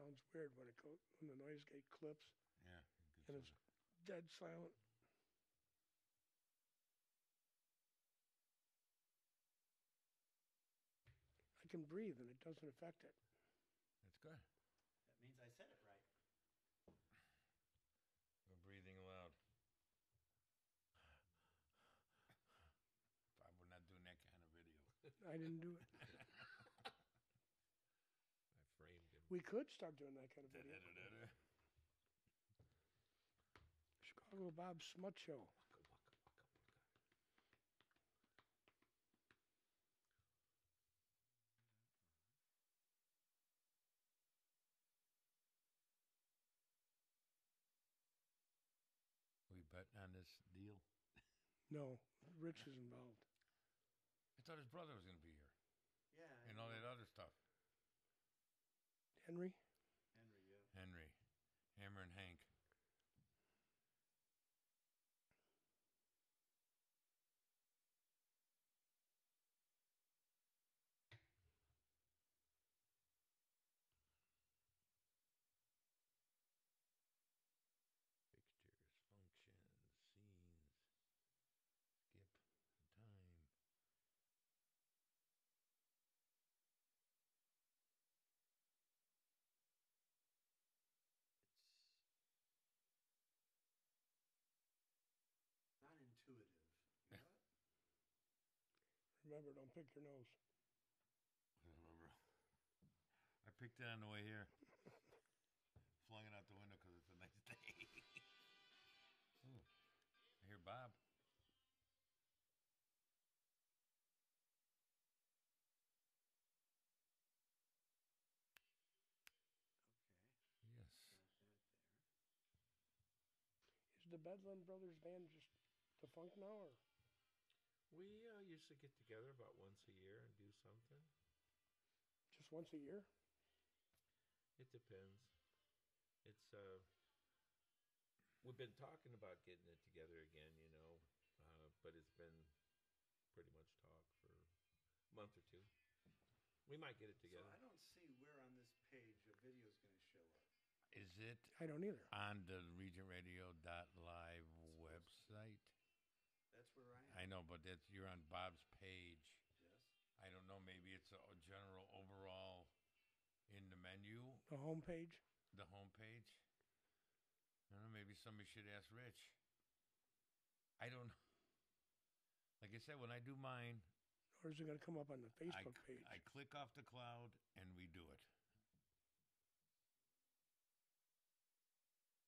sounds weird when when the noise gate clips Yeah. and it's dead silent. I can breathe and it doesn't affect it. That's good. That means I said it right. We're breathing loud. Bob, we're not doing that kind of video. I didn't do it. I framed him. We could start doing that kind of video. Chicago Bob Smut Show. We betting on this deal? No, Rich is involved. I thought his brother was going to be here. Yeah. And all that other stuff. Henry? Henry, yeah. Henry. Hammer and Hank. Fixtures, functions, scenes, skip, time. It's not intuitive. You know what? Remember, don't pick your nose. I remember. I picked it on the way here. Flung it out the window because it's a nice day. Ooh, I hear Bob. Okay. Yes. Got that there. Is the Bedlam Brothers band just defunct now, or We used to get together about once a year and do something. just once a year? It depends. It's we've been talking about getting it together again, you know, but it's been pretty much talk for a month or two. We might get it together. So I don't see where on this page a video is going to show up. Is it I don't either. on the regionradio.live website? That's where I am. I know, but you're on Bob's page. Yes. I don't know, maybe it's a general overall in the menu, The homepage? the homepage. I don't know, maybe somebody should ask Rich. I don't know. Like I said, when I do mine, Or is it going to come up on the I, Facebook page? I click off the cloud and we do it.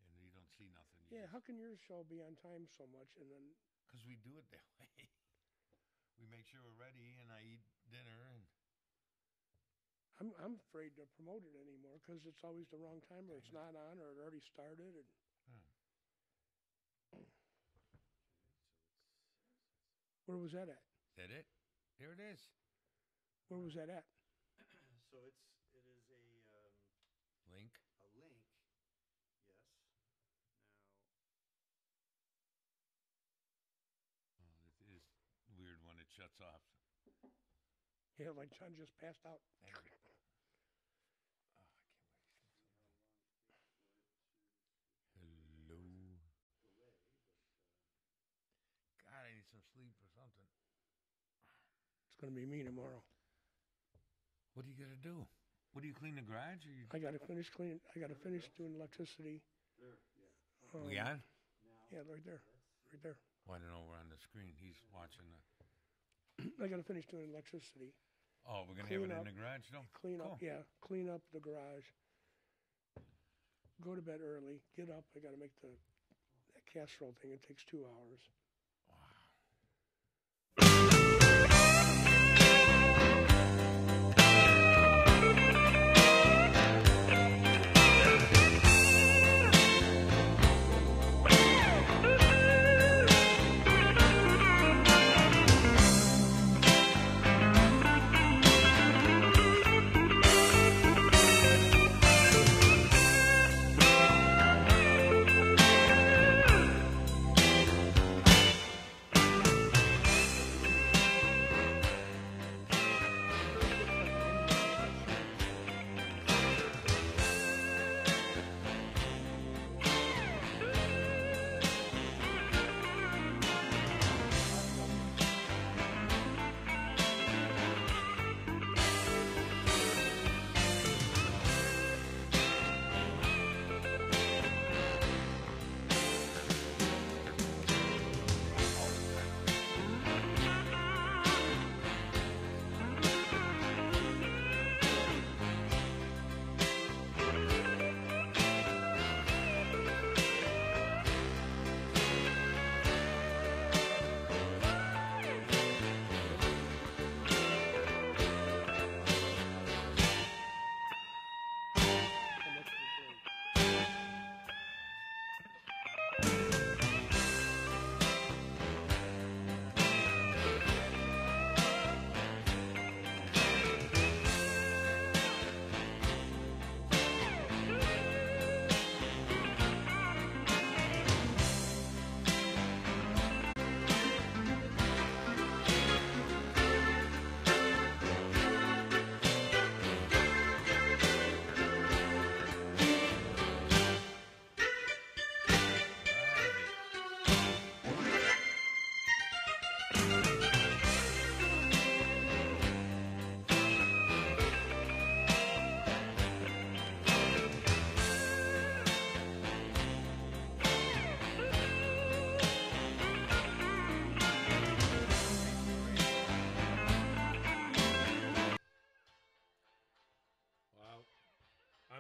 And you don't see nothing. Yeah, how can your show be on time so much and then Because we do it that way. We make sure we're ready and I eat dinner and I'm afraid to promote it anymore because it's always the wrong time or it's not on or it already started. And where was that at? is that it? There it is. Where was that at? So it is Link. a link. Yes. Now. Oh, it is weird when it shuts off. Yeah, like John just passed out. Oh, I can't wait. Hello. God, I need some sleep or something. It's going to be me tomorrow. What are you gonna do? What do you clean the garage? Or you... I got to finish cleaning. I got to finish doing electricity. There. Yeah. We on? Now. Yeah, right there. Right there. Well, I don't know. We're on the screen. He's watching the. I got to finish doing electricity. Oh, we're gonna Clean have it up. in the garage, though. Clean Cool. up, yeah. Clean up the garage. Go to bed early. Get up. I got to make that casserole thing. It takes 2 hours.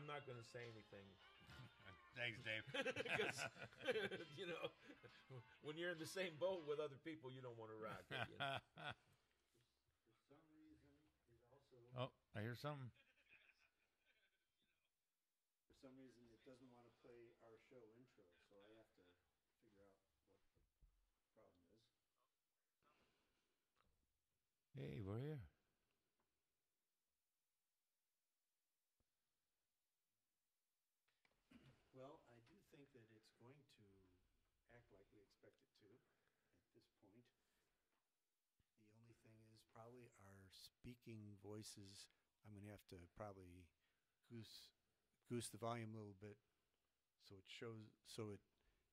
I'm not going to say anything. Thanks, Dave. Because, you know, when you're in the same boat with other people, you don't want to rock it. You know? For some reason, it also, Oh, I hear something. for some reason, it doesn't want to play our show intro, so I have to figure out what the problem is. Hey, we're here. Well, I do think that it's going to act like we expect it to at this point. The only thing is probably our speaking voices. I'm going to have to probably goose the volume a little bit so it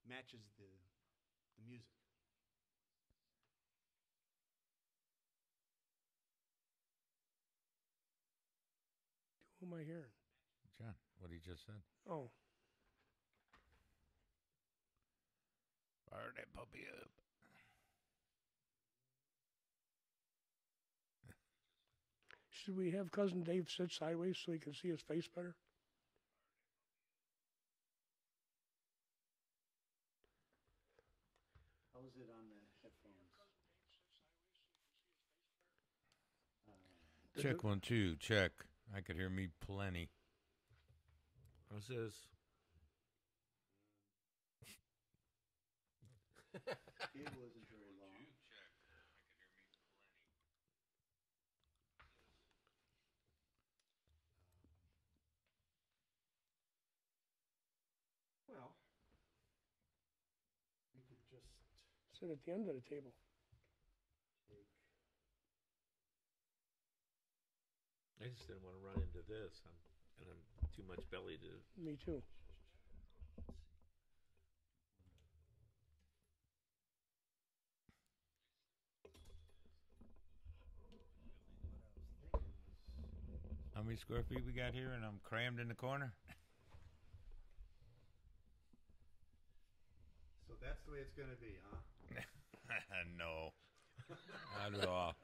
matches the music. Who am I hearing? John, what he just said. Oh, Fire that puppy up. should we have Cousin Dave sit sideways so he can see his face better? How is it on the headphones? Check 1, 2. Check. I could hear me plenty. How's this? Cable isn't very long. Well, we could just Sit at the end of the table. take. I just didn't want to run into this. I'm too much belly to. Me too. How many square feet we got here, and I'm crammed in the corner? So that's the way it's going to be, huh? No. Not at all.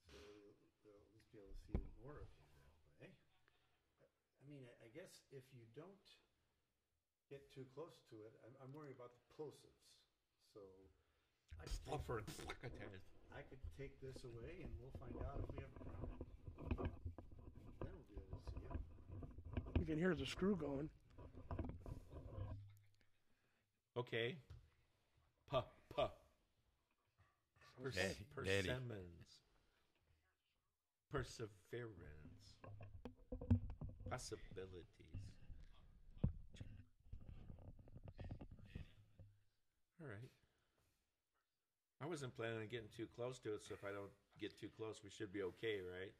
So they'll at least be able to see more of you that way. I mean, I guess if you don't get too close to it, I'm worried about the plosives. So I could, I could take this away and we'll find out if we have a problem. Then we'll be able to see you. You can hear the screw going. Okay. Puh. Daddy. Persimmons. Perseverance. Possibilities. All right. I wasn't planning on getting too close to it, so if I don't get too close, we should be okay, right?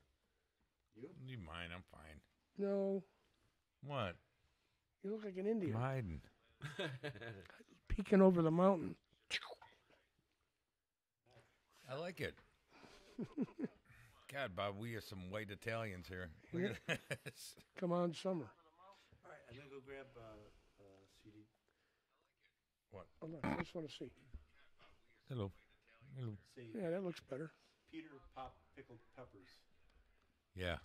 You? You mind? I'm fine. No, What? you look like an I'm Indian hiding. peeking over the mountain. I like it. God, Bob, we are some white Italians here. Look at this. Come on, summer. All right, I'm going to go grab CD. Hold on, I just want to see. Hello. Hello. Say Yeah, that looks better. Peter Pop Pickled Peppers. Yeah.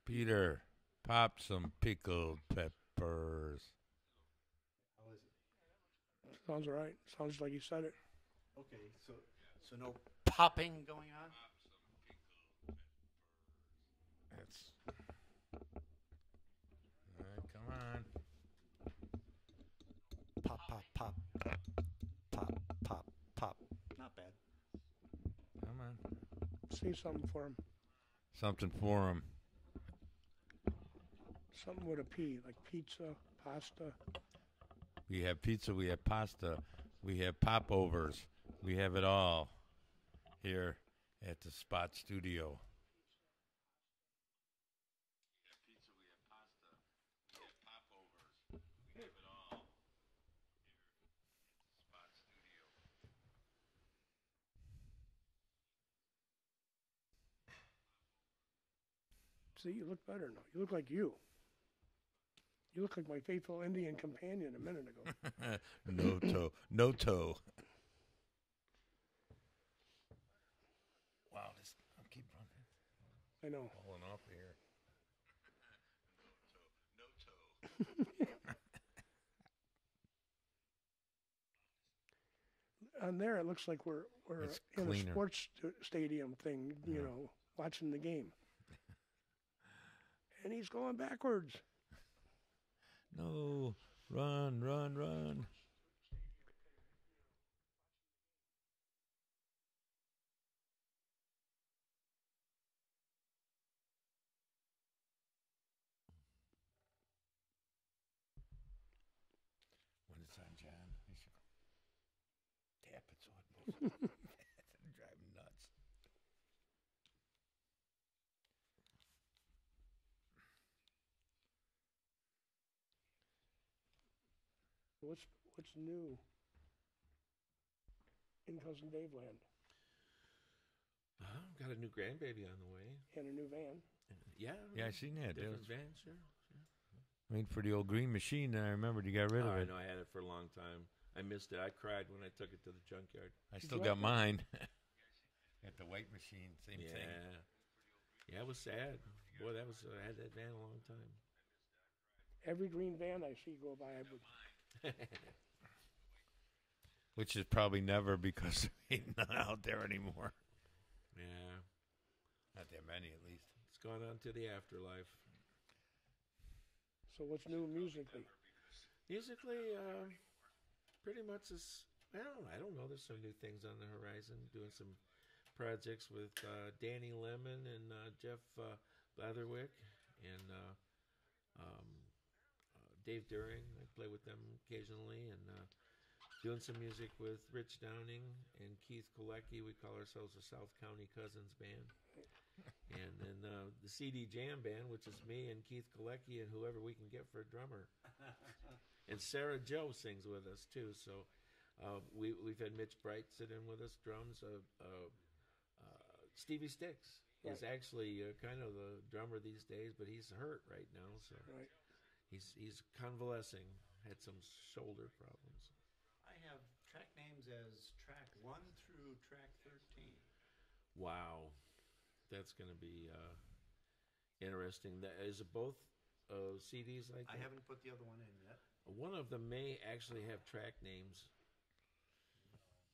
Peter, pop some pickled peppers. How is it? Sounds all right. Sounds like you said it. Okay, so no popping going on? That's. All right, come on. Pop, pop, pop. Pop, pop, pop. Not bad. Come on. Say something for him. Something for him. Something with a P, like pizza, pasta. We have pizza, we have pasta, we have popovers. We have it all here at the Spot Studio. We have pizza, we have pasta, we have popovers. We have it all here at the Spot Studio. See, you look better now. You look like you. You look like my faithful Indian companion a minute ago. No toe. No toe. Wow, this I'll keep running. I know. Falling off here. No toe. On there, it looks like we're It's in cleaner. a sports stadium thing, you know, watching the game. And he's going backwards. No. Run, run, run. When it's on John, I should tap it so it moves. That'd drive him nuts. What's new in Cousin Dave land? Got a new grandbaby on the way. And a new van. Yeah. Yeah, I seen that. Different van, sure. Waiting for the old green machine, and I remembered you got rid of I it. know I had it for a long time. I missed it. I cried when I took it to the junkyard. I Did still you got like mine. At the white machine, same Yeah. thing. Yeah, it was sad. Boy, that was I had that van a long time. Every green van I see go by, I would. Which is probably never because there ain't none out there anymore. Yeah. Not that many, at least. It's gone on to the afterlife. So what's new musically? Musically, pretty much is, I don't know. There's some new things on the horizon. Doing some projects with Danny Lemon and Jeff Blatherwick and Dave During. I play with them occasionally, and doing some music with Rich Downing and Keith Kolecki. We call ourselves the South County Cousins Band. And then the CD Jam Band, which is me and Keith Kolecki and whoever we can get for a drummer. And Sarah Joe sings with us too. So we've had Mitch Bright sit in with us, drums. Stevie Sticks is actually kind of the drummer these days, but he's hurt right now, so Right. he's convalescing. Had some shoulder problems. I have track names as track 1 through track 13. Wow, that's going to be interesting. That is it both CDs like I that? haven't put the other one in yet. One of them may actually have track names.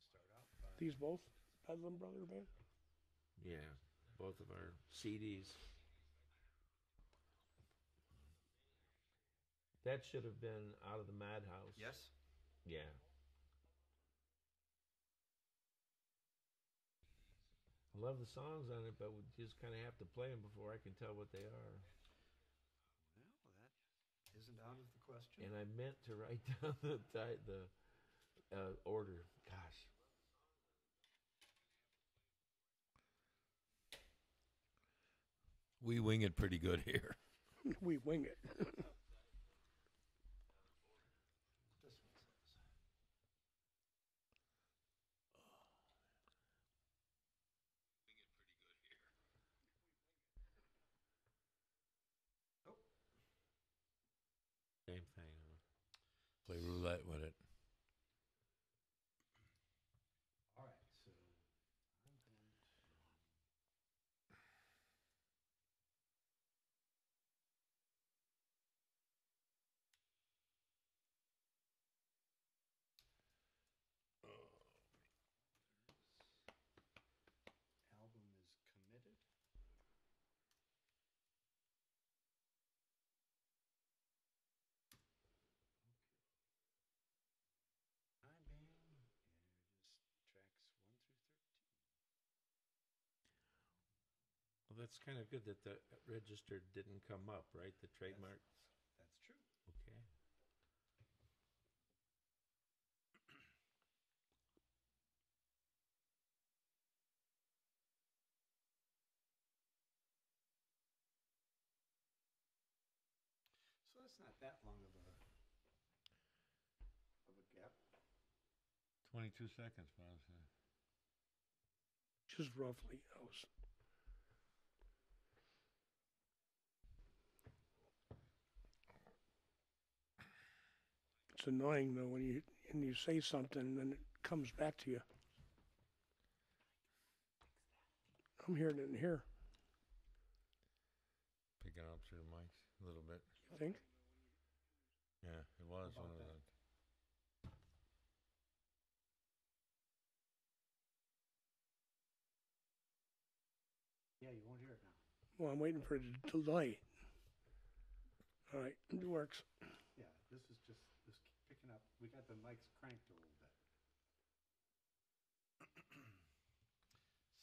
Start out by These both Bedlam Brother Band? Yeah, both of our CDs. That should have been Out of the Madhouse. yes. Yeah. I love the songs on it, but we just kind of have to play them before I can tell what they are. Well, that isn't out of the question. And I meant to write down the order. Gosh. We wing it pretty good here. We wing it. This one says. Same thing. Huh? Play roulette with it. All right, so I'm going to. Album is Committed. Okay. Time Band, and just tracks 1 through 13. Well, that's kind of good that the registered didn't come up, right? The trademark. That's true. Okay. So that's not that long of a gap. 22 seconds, Bob. Just roughly. I was It's annoying though when you say something and then it comes back to you. I'm hearing it in here. Picking up through the mics a little bit. You think? Yeah, it was How one about of that? the. Yeah, you won't hear it now. Well, I'm waiting for it to delay. All right, it works. Yeah, this is just this picking up. We got the mics cranked a little bit.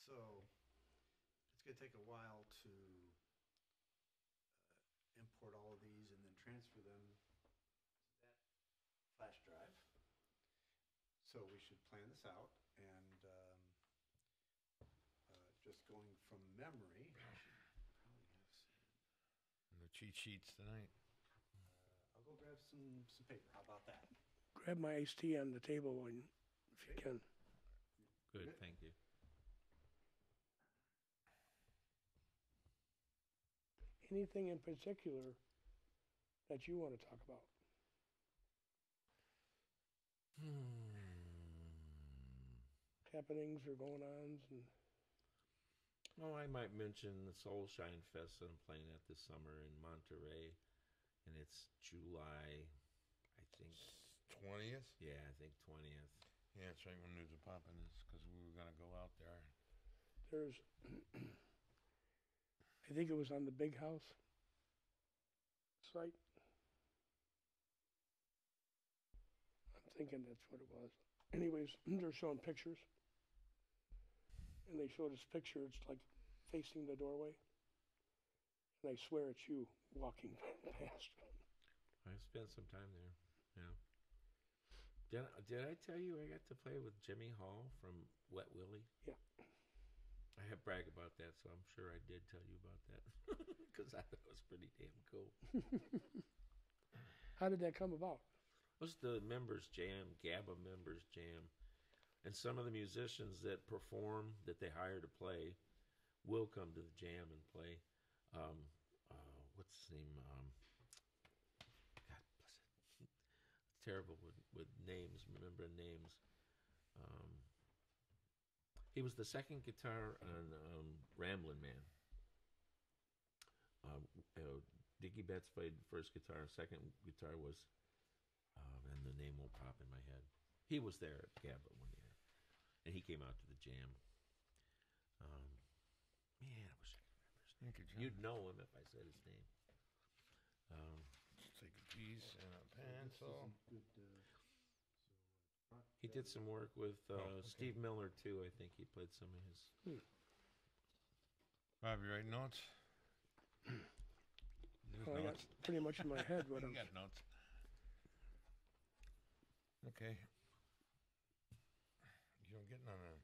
So it's going to take a while to import all of these and then transfer them to that flash drive. So we should plan this out and just going from memory. I should probably have And the cheat sheets tonight. I'll go grab some paper. How about that? Grab my iced tea on the table when, if you can. Good, Good. thank you. Anything in particular that you want to talk about? Happenings or going ons and Oh, I might mention the Soul Shine Fest that I'm playing at this summer in Monterey, and it's July, I think. 20th? Yeah, I think 20th. Yeah, that's right when News of Poppin' is, because we were going to go out there. there's I think it was on the Big House site. I'm thinking that's what it was. Anyways, they're showing pictures. And they showed this picture, it's like facing the doorway. And I swear it's you walking past. I spent some time there. Yeah. Did I tell you I got to play with Jimmy Hall from Wet Willie? Yeah. I have brag about that, so I'm sure I did tell you about that because I thought it was pretty damn cool. How did that come about? It was the members jam, GABA members jam, and some of the musicians that perform that they hire to play will come to the jam and play. What's his name? God bless it. Terrible with names, remembering names. He was the second guitar on Ramblin' Man. Dickie Betts played the first guitar. Second guitar was, and the name won't pop in my head. He was there at GABA one year, and he came out to the jam. Man, I wish I could remember his name. Thank you, John. You'd know him if I said his name. Just take a piece and a pencil. Good. He did some work with okay. Steve Miller too. I think he played some of his. Bob, you writing notes? There's Well, I got notes. pretty much in my head what You I'm. got notes. Okay. You don't get none of them.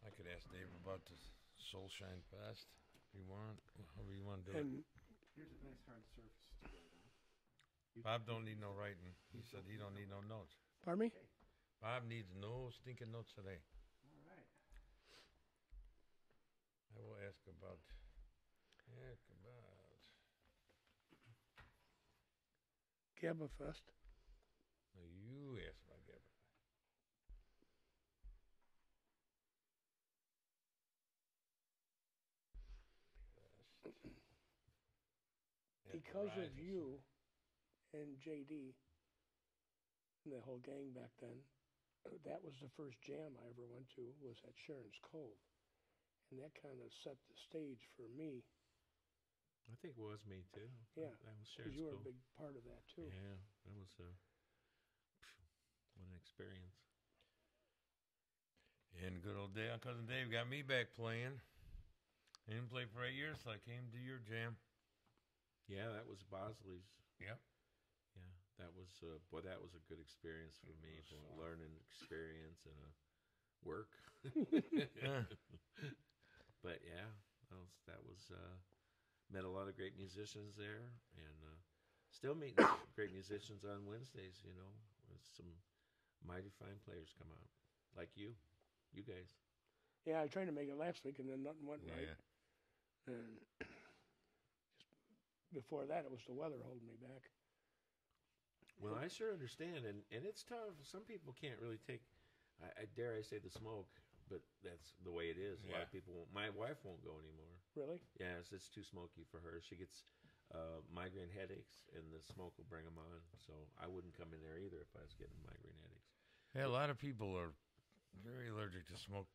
I could ask Dave about the Soul Shine Fest if you want, however you want to do it. And Here's a nice hard surface to write on. Bob don't need no writing. He said he don't need no notes. pardon me? Bob needs no stinking notes today. All right. I will ask about. GABA Fest. No, you ask about Gabba. Because of you and JD and the whole gang back then, that was the first jam I ever went to, was at Sharon's Cove. And that kind of set the stage for me. I think it was me too. Yeah, that was because Sharon's you were Cove. a big part of that too. Yeah, that was what an experience. And good old Dave, cousin Dave got me back playing. I didn't play for 8 years, so I came to your jam. Yeah, that was Bosley's. Yep. Yeah, that was boy, that was a good experience for me. was Boy, fun. learning experience and work. Yeah. But yeah, that was met a lot of great musicians there, and still meeting great musicians on Wednesdays. You know, with some mighty fine players come out, like you guys. Yeah, I tried to make it last week, and then nothing went right. Yeah. And just before that, it was the weather holding me back. Well, I sure understand, and it's tough. Some people can't really take, I dare I say, the smoke, but that's the way it is. A lot of people won't. My wife won't go anymore. Really? Yes, it's too smoky for her. She gets migraine headaches, and the smoke will bring them on. So I wouldn't come in there either if I was getting migraine headaches. Yeah, a lot of people are very allergic to smoke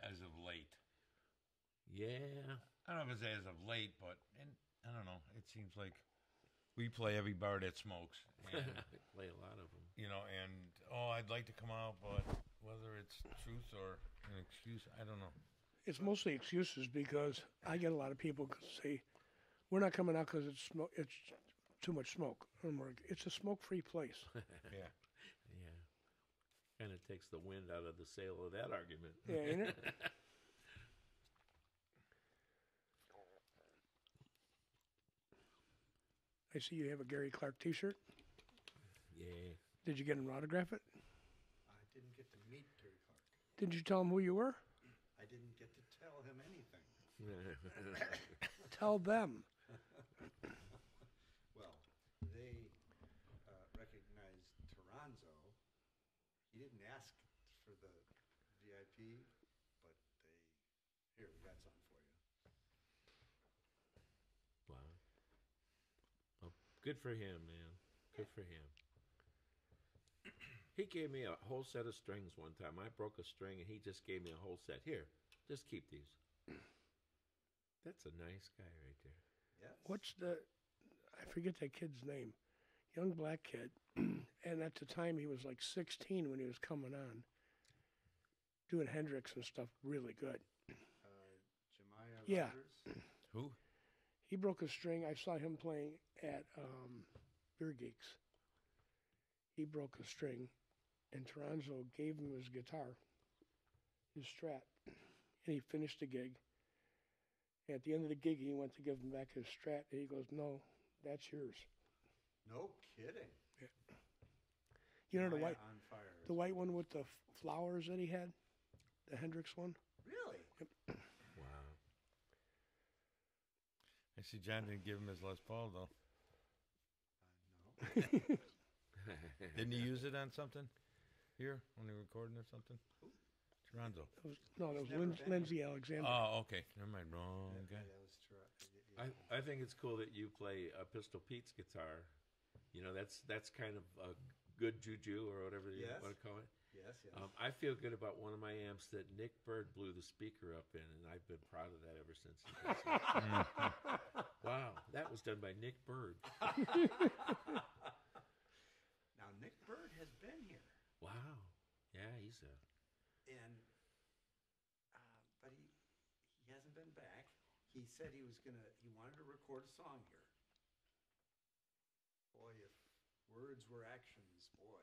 as of late. Yeah. I don't know if it's as of late, but I don't know. It seems like we play every bar that smokes. And, play a lot of them. you know, and, I'd like to come out, but whether it's truth or an excuse, I don't know. It's mostly excuses because I get a lot of people say, we're not coming out because it's too much smoke. I'm like, it's a smoke-free place. Yeah. Yeah. Kind of takes the wind out of the sail of that argument. Yeah, ain't it? I see you have a Gary Clark T-shirt. Yeah. Did you get him to autograph it? I didn't get to meet Gary Clark. Did you tell him who you were? I didn't get to tell him anything. Tell them. Well, they recognized Toronzo. He didn't ask for the VIP, but here, we got something for you. Wow. Well, good for him, man. Good for him. He gave me a whole set of strings one time. I broke a string, and he just gave me a whole set. Here, just keep these. That's a nice guy right there. Yes. What's I forget that kid's name. Young black kid. And at the time, he was like 16 when he was coming on. Doing Hendrix and stuff really good. Jemiah Yeah. Rogers? Who? He broke a string. I saw him playing at Beer Geeks. He broke a string, and Toronzo gave him his guitar, his Strat, and he finished the gig. At the end of the gig, he went to give him back his Strat, and he goes, "No, that's yours." No kidding. You know the Jemiah white, on fire. the white one with the flowers that he had, the Hendrix one. Really? Wow. I see John didn't give him his Les Paul, though. No. Didn't he use it on something here when he recording or something? Toronzo. That was never been Lindsay Alexander. Oh, okay. Never mind. Wrong guy. That was true. Yeah. I think it's cool that you play Pistol Pete's guitar. You know, that's kind of a good juju or whatever you Yes. want to call it. Yes, yes. I feel good about one of my amps that Nick Bird blew the speaker up in, and I've been proud of that ever since. Wow, that was done by Nick Bird. Now, Nick Bird has been here, Wow. Yeah, and but he hasn't been back. He said he wanted to record a song here. Boy, if words were actions, boy.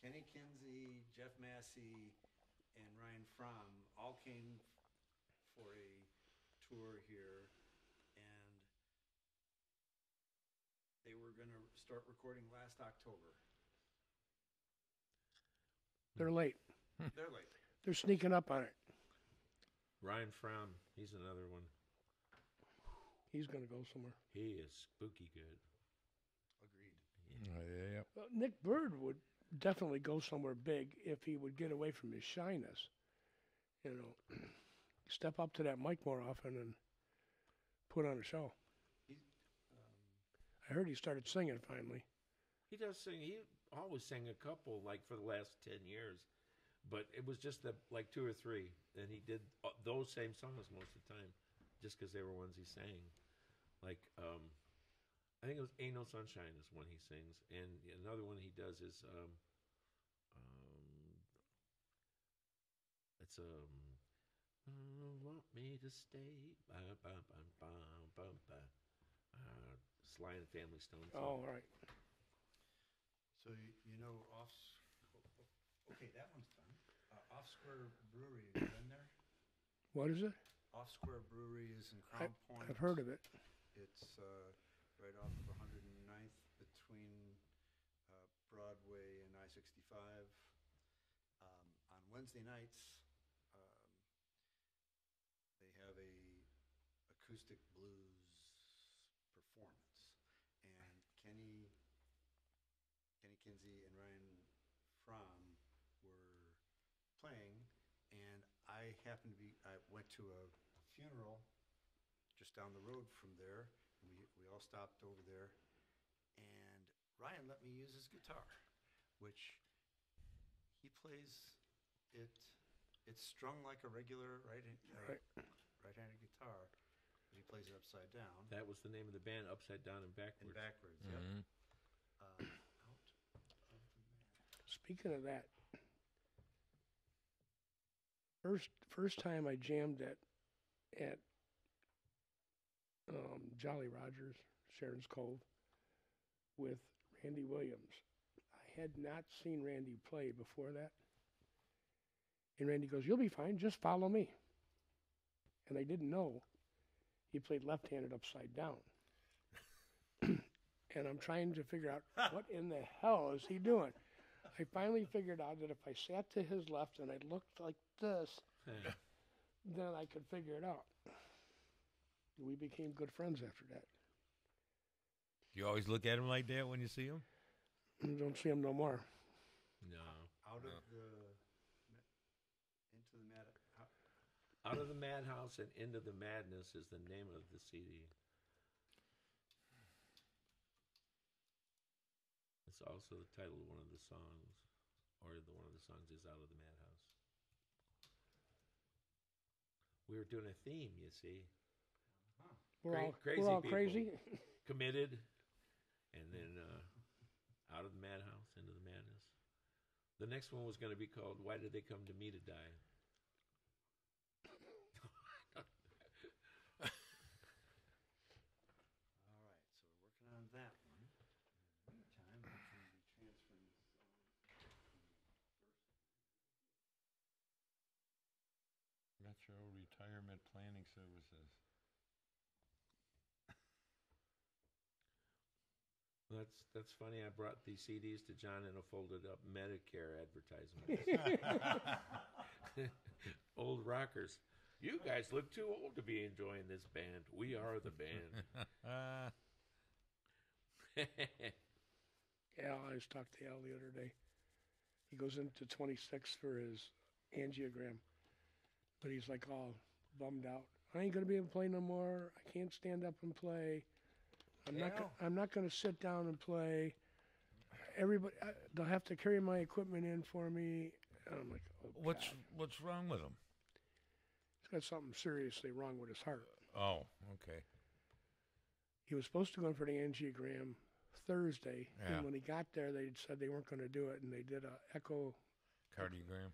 Kenny Kinsey, Jeff Massey, and Ryan Fromm all came for a tour here, and they were going to start recording last October. They're late. They're late. They're sneaking up on it. Ryan Fromm, he's another one. He's going to go somewhere. He is spooky good. Agreed. Yeah. Well, Nick Bird would definitely go somewhere big if he would get away from his shyness. You know, step up to that mic more often and put on a show. I heard he started singing finally. He does sing. He always sang a couple, like for the last 10 years. But it was just like 2 or 3. And he did those same songs most of the time, just because they were ones he sang. Like, I think it was Ain't No Sunshine is one he sings. And another one he does is, it's, Want Me to Stay, Sly and Family Stone song. Oh, all right. So you know okay, that one's done. Off Square Brewery, have you been there? What is it? Off Square Brewery is in Crown Point. I've heard of it. It's right off of 109th 65. On Wednesday nights, they have a acoustic blues performance, and Kenny Kinsey and Ryan Fromm were playing, and I went to a funeral just down the road from there, and we all stopped over there, and Ryan let me use his guitar, which he plays it. It's strung like a regular right-handed guitar, but he plays it upside down That was the name of the band, Upside Down and and Backwards. backwards. Yep. Mhm. Out of the Madhouse. Speaking of that, first time I jammed at Jolly Rogers, Sharon's Cove, with Randy Williams. I had not seen Randy play before that. And Randy goes, "You'll be fine, just follow me." And I didn't know he played left-handed upside down. And I'm trying to figure out what in the hell is he doing. I finally figured out that if I sat to his left and I looked like this, then I could figure it out. We became good friends after that. Do you always look at him like that when you see him? Don't see him no more. No. Out No. of the into the mad. Out of the Madhouse and Into the Madness is the name of the CD. It's also the title of one of the songs, or one of the songs is Out of the Madhouse. We were doing a theme, you see. We're all people. crazy. Committed, and then Out of the Madhouse, Into the Madness. The next one was going to be called Why Did They Come to Me to Die? All right, so we're working on that one. In the meantime, we can be transferring Metro Retirement Planning Services. That's funny. I brought these CDs to John in a folded up Medicare advertisement. Old rockers. You guys look too old to be enjoying this band. We are the band. Al, I just talked to Al the other day. He goes into 26 for his angiogram, but he's like all bummed out. I ain't gonna be able to play no more. I can't stand up and play. I'm not gonna sit down and play. Everybody, they'll have to carry my equipment in for me. And I'm like, oh, God. What's wrong with him? He's got something seriously wrong with his heart. Oh, okay. He was supposed to go in for the angiogram Thursday, Yeah. and when he got there, they said they weren't going to do it, and they did a Cardiogram.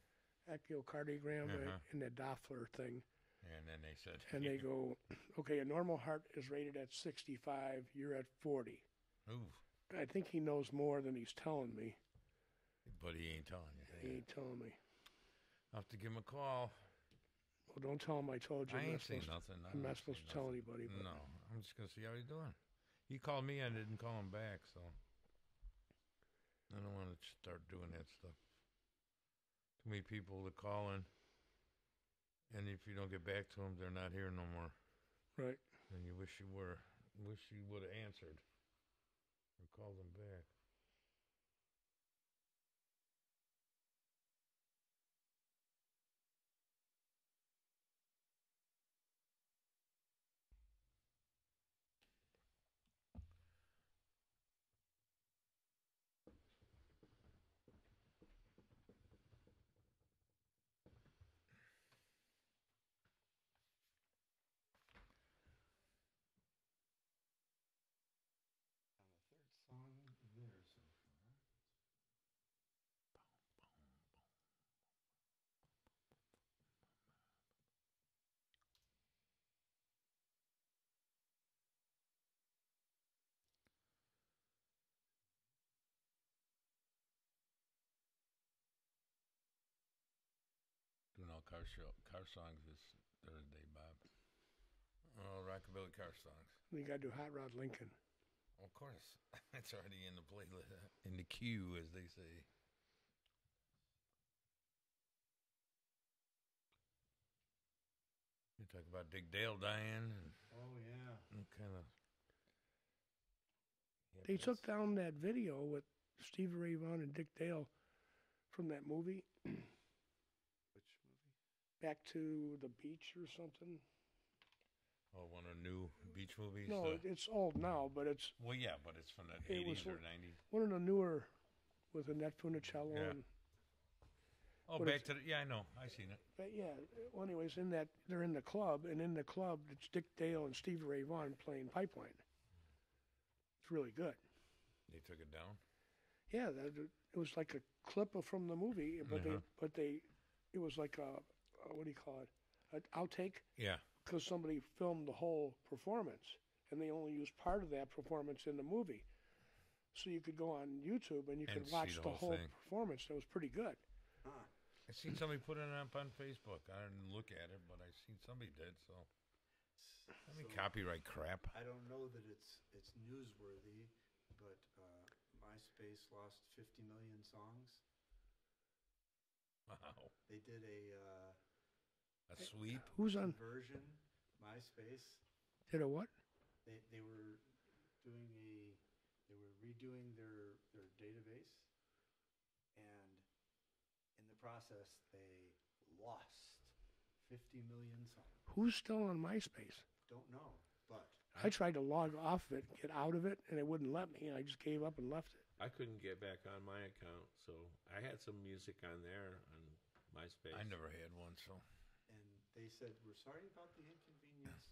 echocardiogram Uh-huh. and a Doppler thing, And then they said, and they go, okay, a normal heart is rated at 65, you're at 40. ooh, I think he knows more than he's telling me. but he ain't telling you. He ain't telling me. I'll have to give him a call. Well, don't tell him I told you. I I'm ain't not saying supposed nothing. I'm not supposed to tell anybody. But No, I'm just gonna see how he's doing. He called me, I didn't call him back, so I don't want to start doing that stuff. Too many people to call in, and if you don't get back to them, they're not here no more. Right. And you wish you were, wish you would have answered or called them back. on the third song there so far. Doing all car songs this Thursday, Bob. Oh, rockabilly car songs. We got to do Hot Rod Lincoln. Of course, it's already in the playlist, in the queue, as they say. talk about Dick Dale dying Oh, yeah. and kind of. They took down that video with Stevie Ray Vaughan and Dick Dale from that movie, Which movie? Back to the Beach or something. Oh, one of the new beach movies. No, it's old now, but it's well, yeah, but it's from the It was 80s or 90s. one of the newer with Annette Funicello. Yeah. And, Oh, What back is- to the. Yeah, I know. I seen it. but yeah, well, anyways, in that they're in the club, and in the club it's Dick Dale and Stevie Ray Vaughan playing Pipeline. It's really good. They took it down. Yeah, it was like a clip from the movie, but it was like a what do you call it? An outtake, Yeah. because somebody filmed the whole performance, and they only used part of that performance in the movie. So you could go on YouTube and you And could see watch the the whole whole thing. performance. It was pretty good. Huh. I seen somebody put it up on Facebook. I didn't look at it, but I seen somebody did. So I mean, So, copyright crap. I don't know that it's newsworthy, but MySpace lost 50 million songs. Wow. They did A sweep. Who's on? version MySpace. Did a what? They were redoing their database, and in the process they lost 50 million songs. Who's still on MySpace? Don't know, but I tried to log off of it, get out of it, and it wouldn't let me. I just gave up and left it. I couldn't get back on my account, so I had some music on there on MySpace. I never had one, so and they said, "We're sorry about the inconvenience.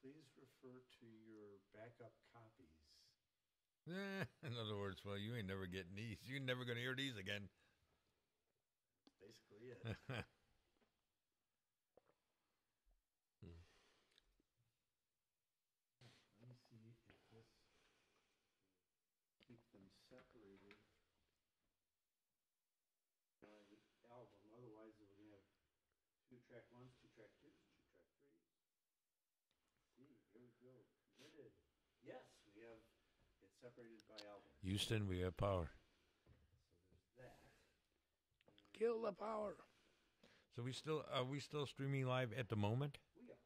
Please refer to your backup copies." in other words, well, you ain't never getting these. You're never gonna hear these again. Basically it. Let me see if this keep them separated by album. Otherwise, we're gonna have 2-track ones, 2-track twos, 2-track threes. See, here we go. Committed. Yes, we have it separated by album. Houston, we have power. So there's that. Kill the power. So are we still streaming live at the moment? We are.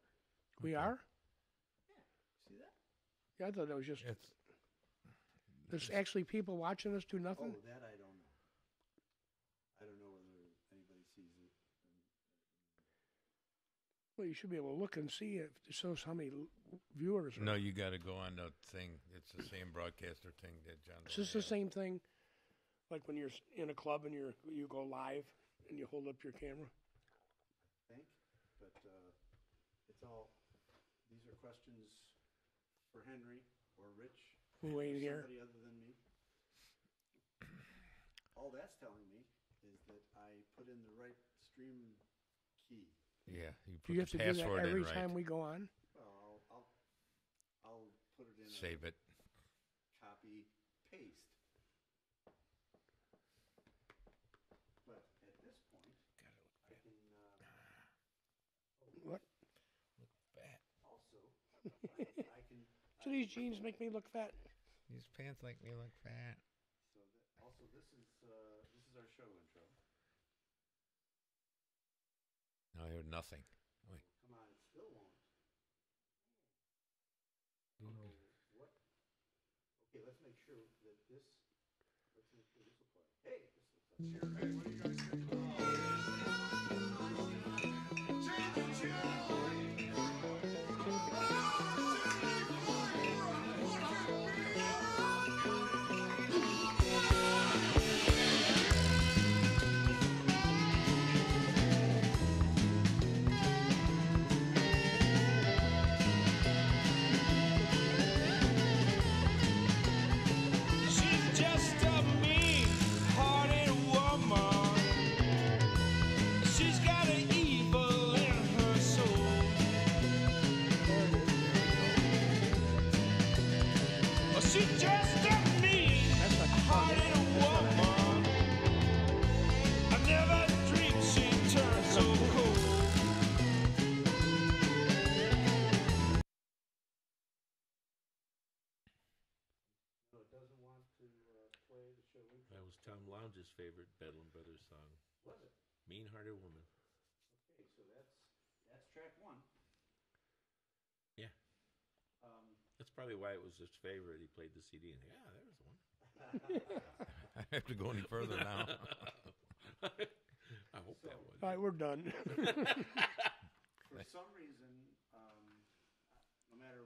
We Okay. are? See that? Yeah, I thought that was just. It's There's actually people watching us do nothing. Oh, that I don't know. I don't know whether anybody sees it. Well, you should be able to look and see if it shows how many viewers. Are. no. You got to go on the thing. It's the same broadcaster thing that John. It's just the same thing, like when you're in a club and you go live and you hold up your camera. I think, but it's all. These are questions for Henry or Rich. Who or ain't here? Somebody other than me. All that's telling me is that I put in the right stream key. Yeah, you Do put you have the to do that password every in right. time we go on? Well, I'll put it in. Save it. Copy paste. But at this point, I can What? Fat. also I can. So these jeans make me look fat. These pants make me look fat. So that, also, this is our show intro. No, I heard nothing. Wait. Come on, it still won't. Mm. So what? Okay, let's make sure that this. Let's make sure this will play. Hey, this looks like. Hey, what do you guys think? She's just a mean-hearted woman. She's got an evil in her soul. She's just a mean-hearted woman. I never dreamed she'd turn so cold. No, it doesn't want to play the show intro. That was Tom Lounge's favorite Bedlam Brothers song, Was it? "Mean Hearted Woman." Okay, so that's track one. probably why it was his favorite. He played the CD and yeah, there's one. I have to go any further now. I hope that was. All right, we're done. For some reason, no matter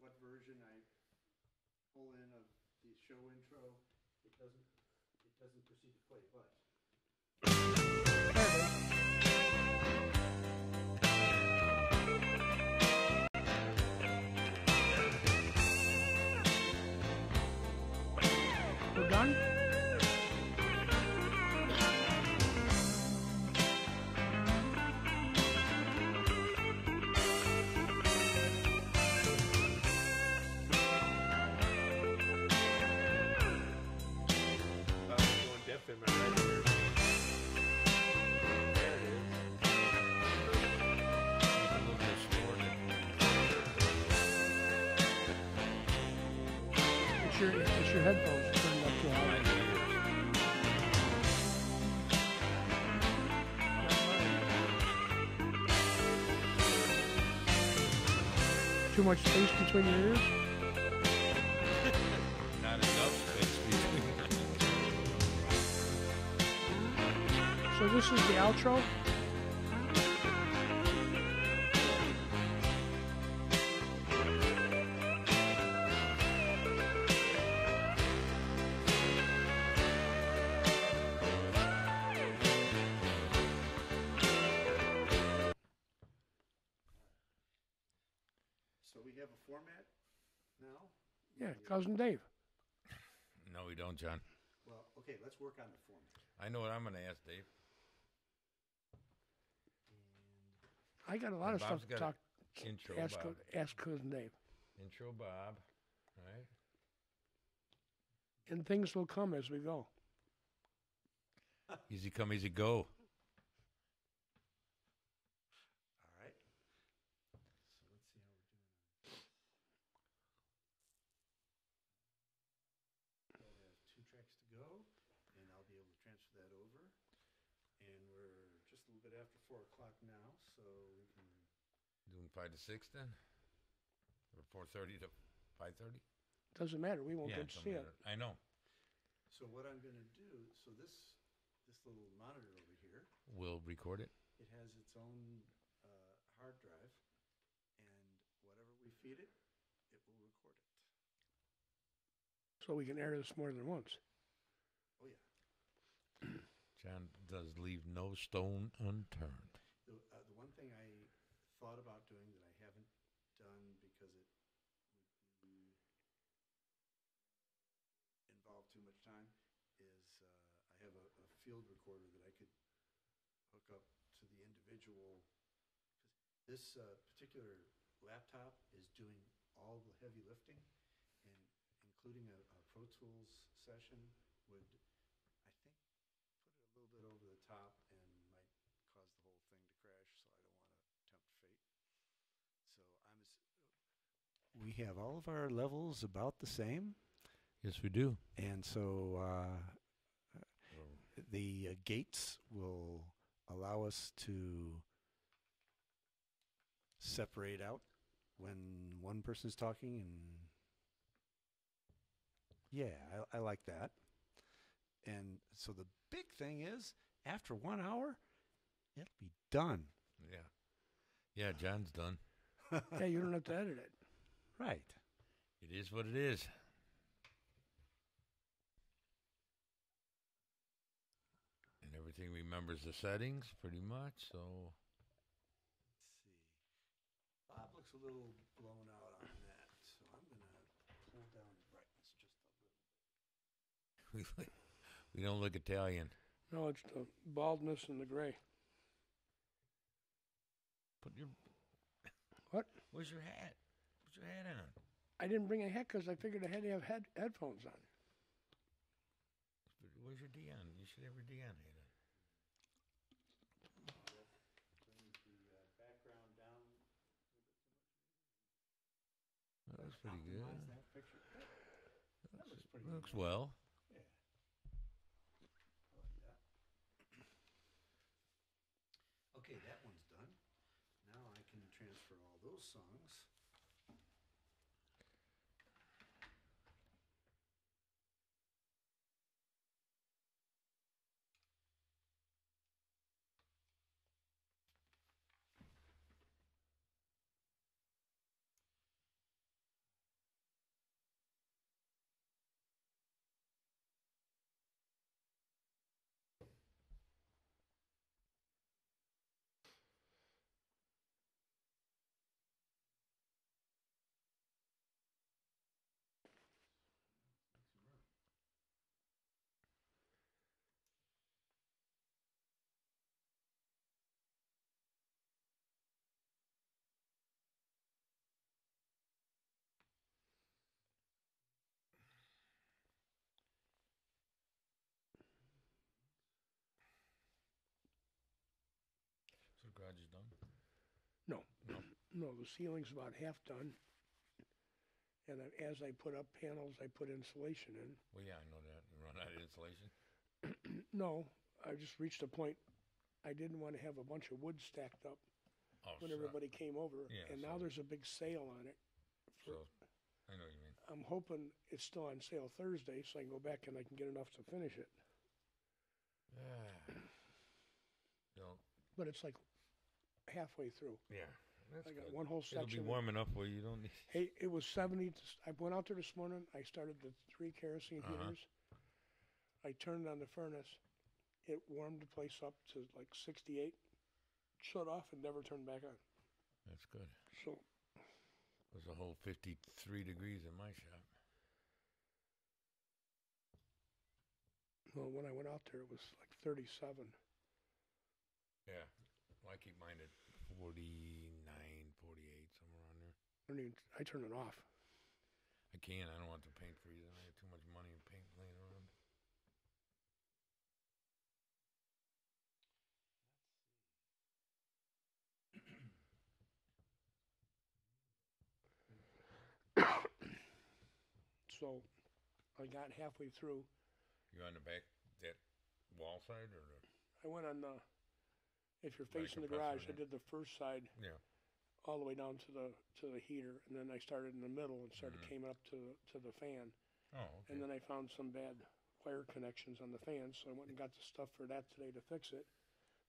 what version I pull in of the show intro, it doesn't proceed to play. But We're done? Going deaf in my right ear. There it is. A little bit slower than- It's your headphones turned up too My high. ears. Too much space between your ears? Not enough space between. So this is the outro? so we have a format now. Yeah, Cousin Dave. No, we don't, John. Well, okay, let's work on the format. I know what I'm going to ask Dave. I got a lot of Bob's stuff to got talk. Intro, Ask, Bob. ask Cousin Dave. Intro, Bob. Right? And things will come as we go. Easy come, easy go. All right. So let's see how we're doing. I'll have 2 tracks to go, and I'll be able to transfer that over. And we're just a little bit after 4 o'clock now, so we can. Doing 5 to 6 then? Or 4:30 to 5:30? Doesn't matter. We won't Yeah, get to don't see it. matter. I know. So what I'm going to do, so this little monitor over here, We'll record it. it has its own hard drive, and whatever we feed it, it will record it. So we can air this more than once. Oh yeah. John does leave no stone unturned. The one thing I thought about doing that I haven't done because it would be involve too much time is I have a field recorder that I could hook up to the individual. Cause this particular laptop is doing all the heavy lifting, and including a Pro Tools session would, I think, put it a little bit over the top and might cause the whole thing to crash. So I don't want to tempt fate. So we have all of our levels about the same. Yes, we do. And so the gates will allow us to separate out when one person's talking, and yeah, I like that. And so the big thing is, after 1 hour, it'll be done. Yeah. Yeah, John's done. Yeah, you don't have to edit it. Right. It is what it is. And everything remembers the settings pretty much, so Let's see. Bob looks a little blown out on that, so I'm going to pull down the brightness just a little. we don't look Italian. No, it's the baldness and the gray. Put your What? Where's your hat? Put your hat on. I didn't bring a hat because I figured I had to have headphones on. Where's your Dion? You should have your Dion hat on. Bring the background down. That looks pretty good. Optimize that picture. That looks pretty Looks good. well. Yeah. I like that. Okay, that one's done. Now I can transfer all those songs No, the ceiling's about half done. And as I put up panels, I put insulation in. Well, yeah, I know that. You run out of insulation. No, I just reached a point. I didn't want to have a bunch of wood stacked up Oh, when so, everybody came over. Yeah, And now so- there's a big sale on it. so I know what you mean. I'm hoping it's still on sale Thursday, so I can go back and I can get enough to finish it. You know, But it's like halfway through. yeah, that's I got good. one whole It'll section. be warm enough where you don't need. Hey, it was 70. I went out there this morning. I started the 3 kerosene Uh-huh. heaters. I turned on the furnace. It warmed the place up to like 68. Shut off and never turned back on. That's good. So It was a whole 53 degrees in my shop. well, when I went out there, it was like 37. Yeah. Well, I keep mine at 49, 48, somewhere around there. I turn it off. I can't. I don't want the paint freezing. I have too much money in paint laying around. So I got halfway through. You're on the back, that wall side, or the... I went on the. If you're By the facing the compressor garage, I in it. did the first side Yeah. all the way down to the heater, and then I started in the middle and came up to the fan. Oh, okay. And then I found some bad wire connections on the fan, so I went and got the stuff for that today to fix it.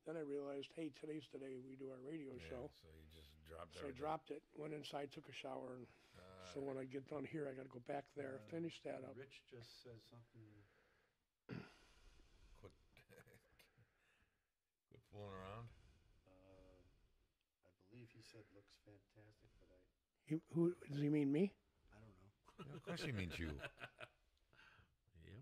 Then I realized, hey, today's the day we do our radio Yeah, show. so you just dropped So I everything. dropped it, went inside, took a shower, and so when I get done here, I got to go back there, finish that up. Rich just says something. Quit, quit fooling around. I believe he said looks fantastic, but Who does he mean? Me? I don't know. Yeah, of course he means you. Yep.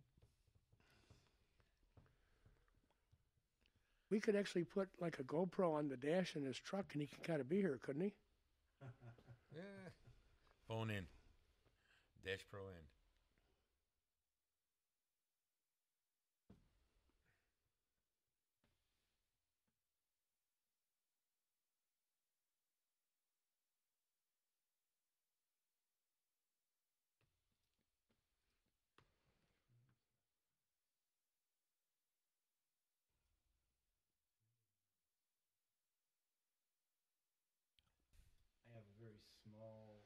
We could actually put like a GoPro on the dash in his truck, and he can kind of be here, couldn't he? Yeah. Phone in. Dash Pro in. I have a very small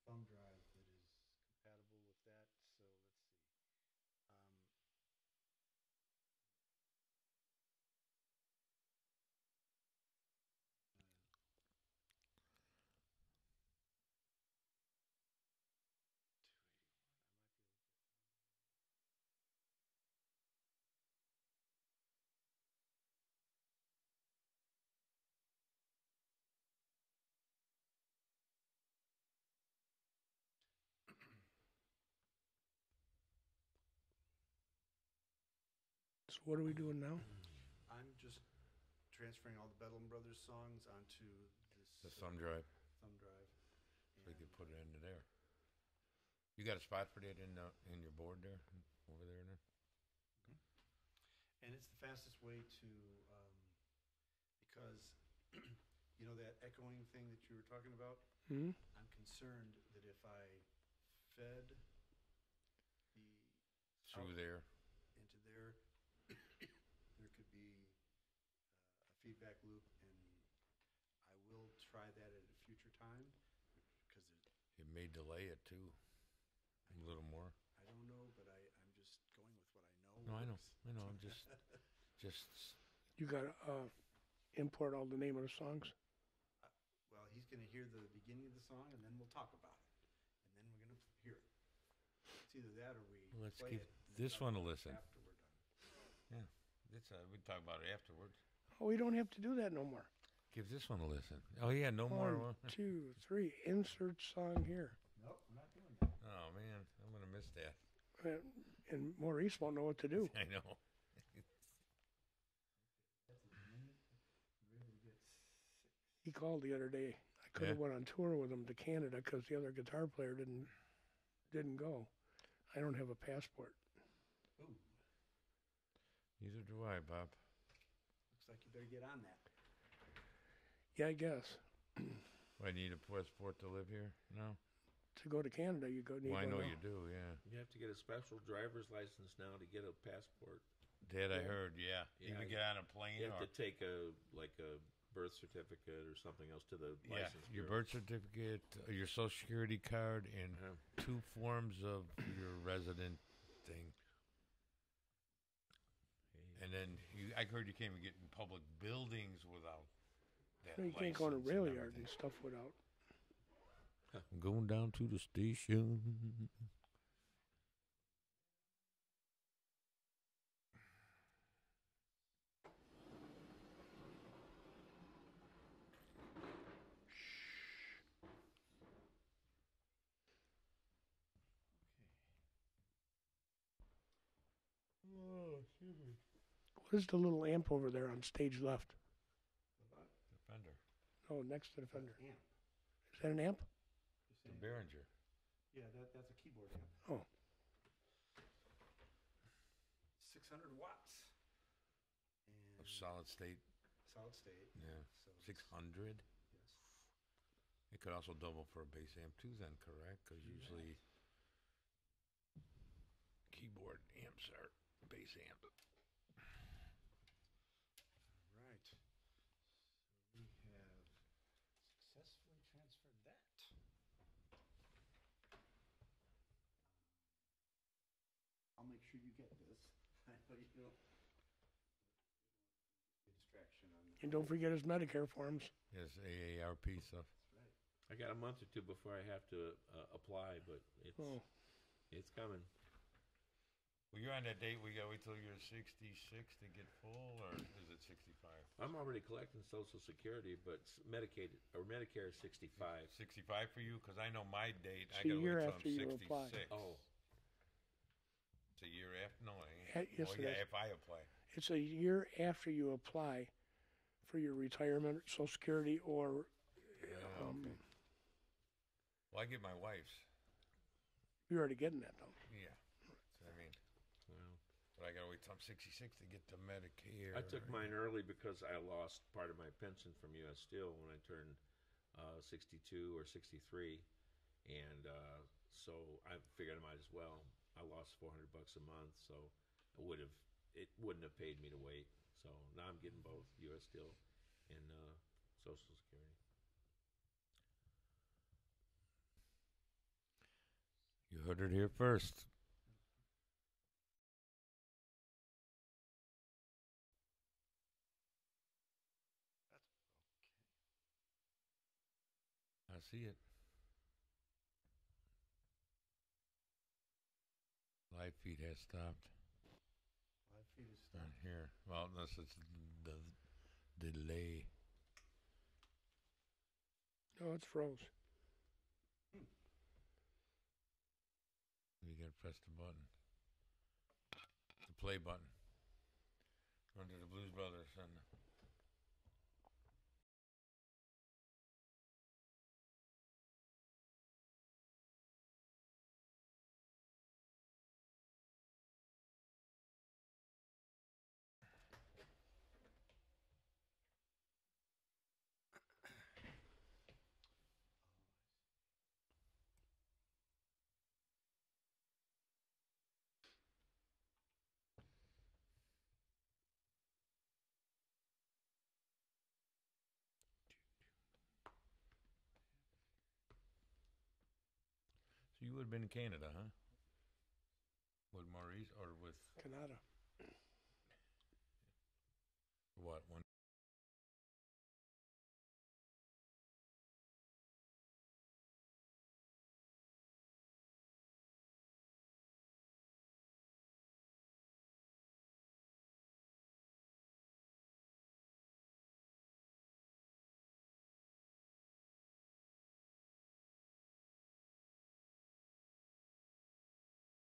thumb drive that is compatible with that. So let's see. So what are we doing now? I'm just transferring all the Bedlam Brothers songs onto The this thumb drive. thumb drive. So you And, can put it into there. You got a spot for that in your board there? Over there then? and it's the fastest way to, because, you know, that echoing thing that you were talking about? Hmm? I'm concerned that if I fed the Through there. into there, there could be a feedback loop, and I will try that at a future time, because It may delay it too. A little more. I don't know, but I'm just going with what I know. No, I know. works. I know. I'm just You got to import all the name of the songs. Well, he's going to hear the beginning of the song, and then we'll talk about it, and then we're going to hear it. It's either that or we Let's play give it and this talk one a about it listen. after we're done. it's we talk about it afterwards. Oh, we don't have to do that no more. Give this one a listen. Oh yeah, no more. 1, 2, 3. Insert song here. Nope, we're not doing that. Oh man, I'm gonna miss that. And Maurice won't know what to do. I know. That's a minute. We're ready to get 6. He called the other day. I could have Yeah? went on tour with him to Canada because the other guitar player didn't go. I don't have a passport. Ooh, Neither do I, Bob. looks like you better get on that. Yeah, I guess. I need a passport to live here? No. To go to Canada, you need Well, I one know now. you do. Yeah. You have to get a special driver's license now to get a passport. That I heard. Yeah. Yeah, Even get on a plane You have or to take a birth certificate or something else to the yeah, license your bureau. birth certificate, your social security card, and Uh-huh. 2 forms of your resident thing. And then I heard you can't even get in public buildings without that. No, you can't go in a license rail and yard and everything. stuff without. I'm going down to the station. What is the little amp over there on stage left? Defender. Oh, next to the Fender. Amp. Is that an amp? You're The saying- Behringer. Yeah, that's a keyboard amp. Oh. 600 watts. And Of solid state. solid state. Yeah. So it's- 600. Yes. It could also double for a bass amp too, then, correct? Because usually keyboard amps are bass amp. Right. So we have successfully transferred that. I'll make sure you get this. I know you don't. Be a distraction on the. And don't forget his Medicare forms. Yes, AARP stuff. That's right. I got a month or 2 before I have to apply, but Oh, it's coming. Well, you're on that date. We got to wait till you're 66 to get full, or is it 65? I'm already collecting Social Security, but Medicaid or Medicare is 65. 65 for you? Because I know my date. I It's a got to year wait after till you I'm apply. 66. Oh, It's a year after? No, it Yeah, ain't. yes, Well, it yeah, is. if I apply. it's a year after you apply for your retirement, Social Security, or okay. Well, I get my wife's. you're already getting that though. Yeah. So, I mean, well. but I got to wait till I'm 66 to get the Medicare. I took mine early because I lost part of my pension from U.S. Steel when I turned 62 or 63, and so I figured I might as well. I lost $400 a month, so it wouldn't have paid me to wait. So now I'm getting both U.S. Steel and Social Security. You heard it here first. I see it. Live feed has stopped Live feed is on stopped. here. Well, unless it's the delay. No, it's froze. You gotta press the button. The play button. Under the Blues Brothers and so you would have been in Canada, huh? With Maurice or with Canada. what one?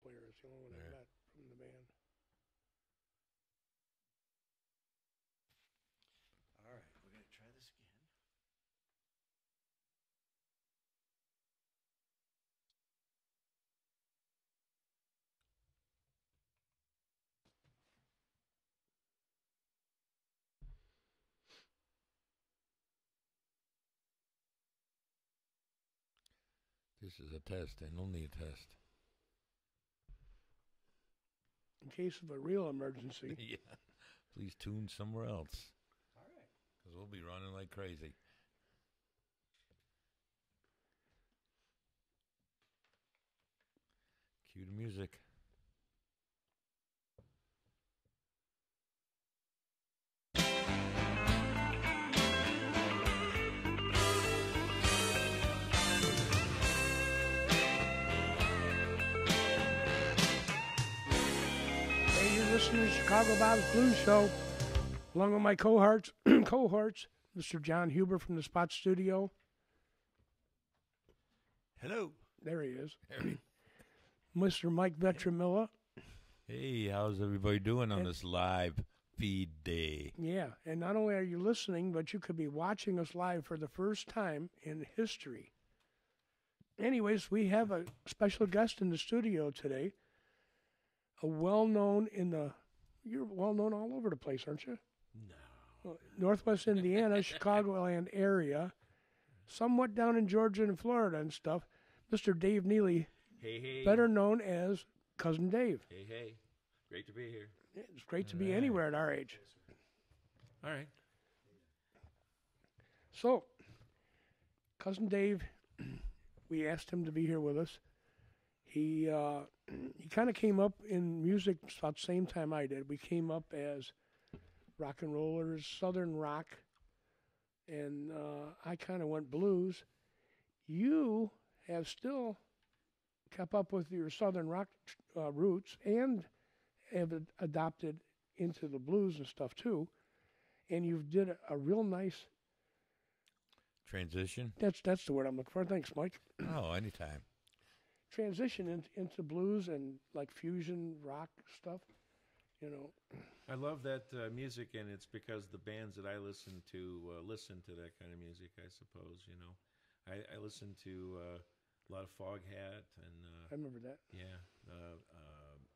Player is the only one I Yeah. met from the band. All right, we're going to try this again. This is a test and only a test. In case of a real emergency. Yeah. Please tune somewhere else. All right. Because we'll be running like crazy. Cue the music. Hey, you're listening to Chicago Bob's Blues Show, along with my cohorts, Mr. John Huber from the Spot Studio. Hello. There he is. Harry. Mr. Mike Vetramilla. Hey, how's everybody doing on this live feed day? Yeah, and not only are you listening, but you could be watching us live for the first time in history. Anyways, we have a special guest in the studio today. A well-known you're well-known all over the place, aren't you? No. Northwest Indiana, Chicagoland area, somewhat down in Georgia and Florida and stuff. Mr. Dave Neely, Hey, hey. better known as Cousin Dave. Hey, hey. Great to be here. It's great to be Right. anywhere at our age. All right. So, Cousin Dave, we asked him to be here with us. He kind of came up in music about the same time I did. We came up as rock and rollers, southern rock, and I kind of went blues. You have still kept up with your southern rock roots and have adopted into the blues and stuff too. And you've did a real nice. Transition? That's the word I'm looking for. Thanks, Mike. Oh, anytime. Transition into blues and like fusion rock stuff. You know, I love that music, and it's because the bands that I listen to that kind of music, I suppose, you know. I listen to a lot of Foghat and I remember that.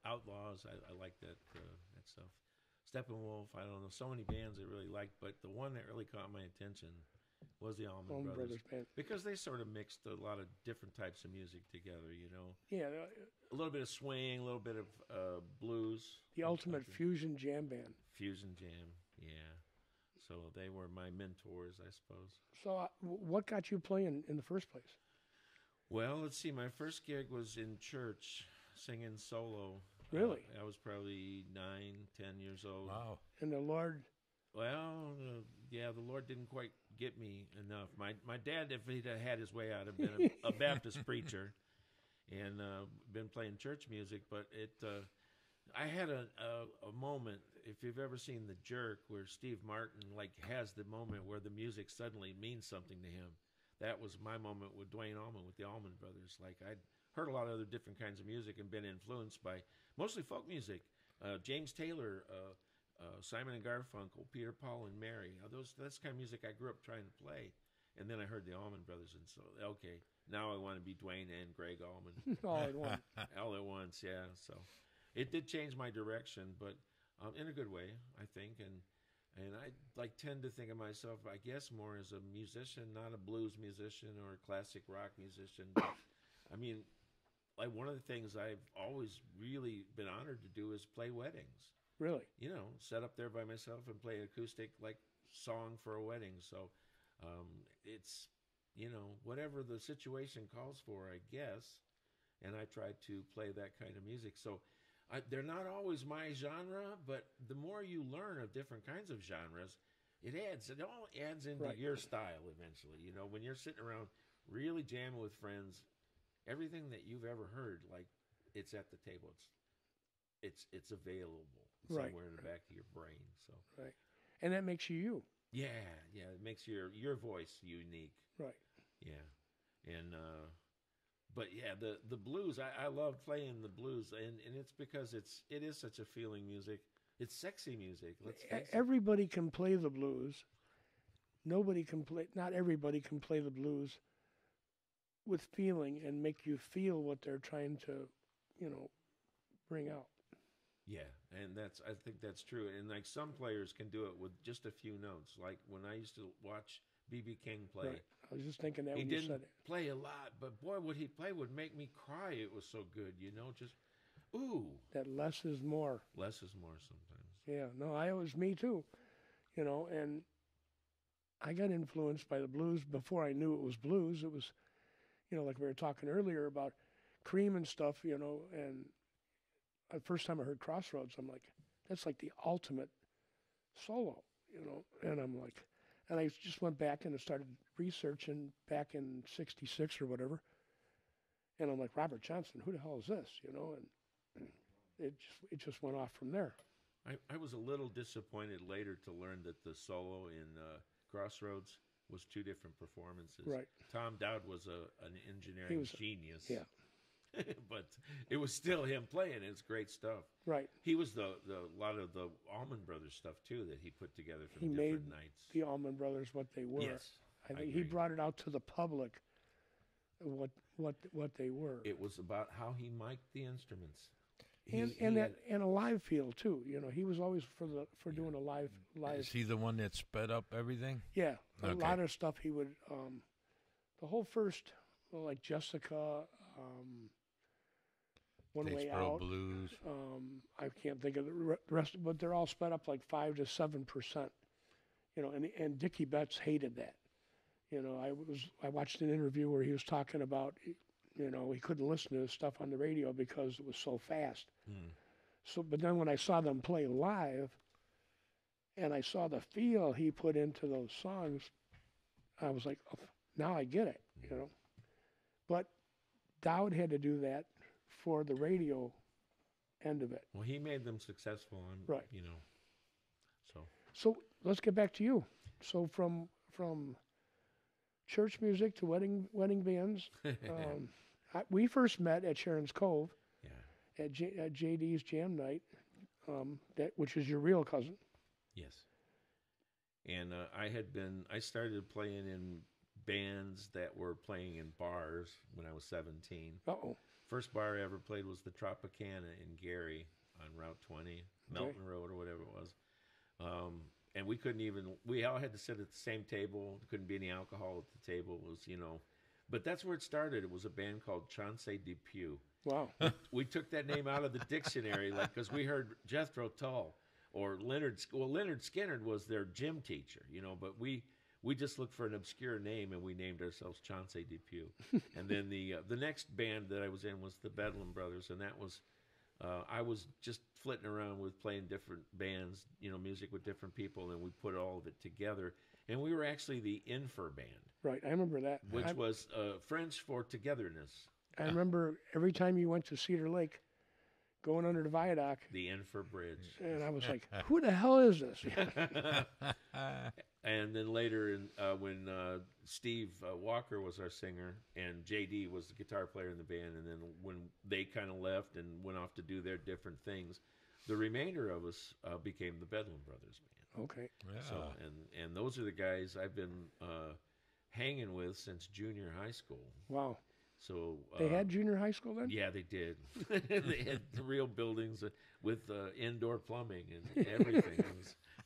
Outlaws. I like that stuff. Steppenwolf. I don't know, so many bands I really liked, but the one that really caught my attention was the Allman Allman Brothers, Brothers Band. because they sort of mixed a lot of different types of music together. You know, Yeah, a little bit of swing, a little bit of blues. the ultimate country. fusion jam band. Fusion jam. Yeah. So they were my mentors, I suppose. So, what got you playing in the first place? Well, let's see. My first gig was in church, singing solo. Really? I was probably 9, 10 years old. Wow. And the Lord, Well, yeah, the Lord didn't quite get me enough. My dad, if he'd have had his way, I'd have been a Baptist preacher and been playing church music. But I had a moment. If you've ever seen The Jerk, where Steve Martin has the moment where the music suddenly means something to him. That was my moment with Duane Allman, with the Allman Brothers. I'd heard a lot of other different kinds of music and been influenced by mostly folk music. James Taylor, Simon and Garfunkel, Peter, Paul, and Mary. That's the kind of music I grew up trying to play. And then I heard the Allman Brothers, and so, okay, now I want to be Duane and Greg Allman. all at once. All at once, yeah. So it did change my direction, but in a good way, I think. And I tend to think of myself, I guess, more as a musician, not a blues musician or a classic rock musician. But, I mean, one of the things I've always really been honored to do is play weddings. Really? You know, set up there by myself and play acoustic song for a wedding. So it's, you know, whatever the situation calls for, I guess. And I try to play that kind of music. So they're not always my genre, but the more you learn of different kinds of genres, it all adds into Right. your style eventually. You know, when you're sitting around really jamming with friends, everything that you've ever heard, it's at the table. It's available Right. somewhere in the back of your brain. So Right. And that makes you. yeah, it makes your voice unique. Right. Yeah, and but yeah, the blues. I love playing the blues, and it's because it is such a feeling music. It's sexy music. Let's face it. Everybody can play the blues. Not everybody can play the blues with feeling and make you feel what they're trying to, bring out. Yeah, and I think that's true. And some players can do it with just a few notes. Like when I used to watch B.B. King play, Right. I was just thinking that He when you didn't said it. play a lot, but boy, what he play would make me cry. It was so good, you know. Just ooh, That less is more. less is more sometimes. Yeah, no, it was me too, and I got influenced by the blues before I knew it was blues. It was, like we were talking earlier about Cream and stuff, and the first time I heard Crossroads, I'm like, that's like the ultimate solo, and I'm like, and I just went back and started researching back in '66 or whatever, and I'm like, Robert Johnson, who the hell is this, and it just went off from there. I was a little disappointed later to learn that the solo in Crossroads was two different performances. Right. Tom Dowd was an engineering was- genius. Yeah. But it was still him playing. It's great stuff. Right. He was the lot of the Allman Brothers stuff too that he put together from He different made nights. the Allman Brothers what they were. Yes, I I think he agree. brought it out to the public what they were. It was about how he mic'd the instruments. and He and had- and a live feel too. He was always for doing a live. Is he the one that sped up everything? Yeah, a Okay. lot of stuff he would. The whole first, like Jessica, One Way Statesboro Out. Blues. I can't think of the rest, but they're all sped up like 5 to 7%. And Dickie Betts hated that. I watched an interview where he was talking about, he couldn't listen to his stuff on the radio because it was so fast. So, but then when I saw them play live, and I saw the feel he put into those songs, I was like, oh, now I get it. But Dowd had to do that for the radio end of it. Well, he made them successful. Right. So So let's get back to you. So from church music to wedding bands, we first met at Sharon's Cove yeah. at JD's Jam Night, which is your real cousin. Yes. And I started playing in bands that were playing in bars when I was 17. Uh-oh. First bar I ever played was the Tropicana in Gary on Route 20, Melton Road or whatever it was. And we all had to sit at the same table. There couldn't be any alcohol at the table. It was, but that's where it started. It was a band called Chauncey Depew. Wow. We took that name out of the dictionary, because we heard Jethro Tull or Leonard Skinner was their gym teacher, but we just looked for an obscure name and we named ourselves Chauncey Depew. And then the next band that I was in was the Bedlam Brothers, and that was I was just flitting around with playing different bands, music with different people, and we put all of it together. And we were actually the Infer band, Right. I remember that. which was French for togetherness. I remember every time you went to Cedar Lake, going under the viaduct, The Infer Bridge. and I was like, who the hell is this? And then later, when Steve Walker was our singer and JD was the guitar player in the band, and then when they kind of left and went off to do their different things, the remainder of us became the Bedlam Brothers band. Okay. Yeah. So, and those are the guys I've been hanging with since junior high school. Wow. So They had junior high school then? yeah, they did. They had the real buildings with indoor plumbing and everything.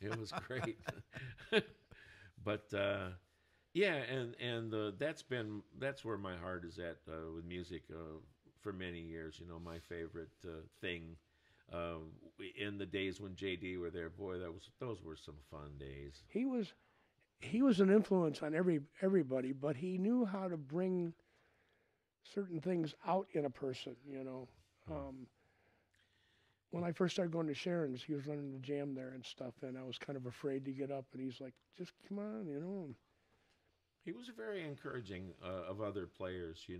It was great. But yeah, and that's where my heart is at with music for many years. My favorite thing in the days when JD were there. Boy, those were some fun days. He was an influence on everybody, but he knew how to bring certain things out in a person, When I first started going to Sharon's, he was running the jam there and stuff, and I was kind of afraid to get up, and he's like, just come on, He was very encouraging of other players. He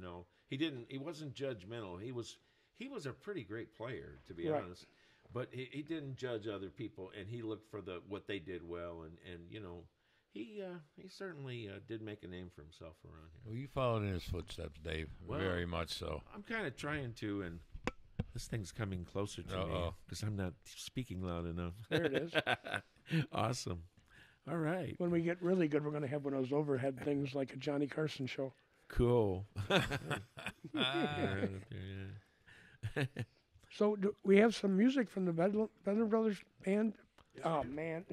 wasn't judgmental. He was a pretty great player, to be Right. honest. But he didn't judge other people, and he looked for what they did well, and he certainly did make a name for himself around here. Well, you followed in his footsteps, Dave. Well, Very much so. I'm kind of trying to, and this thing's coming closer to me Uh-oh. because I'm not speaking loud enough. There it is. Awesome. All right. When we get really good, we're going to have one of those overhead things like a Johnny Carson show. Cool. So we have some music from the Bedlam Brothers band. Oh, man.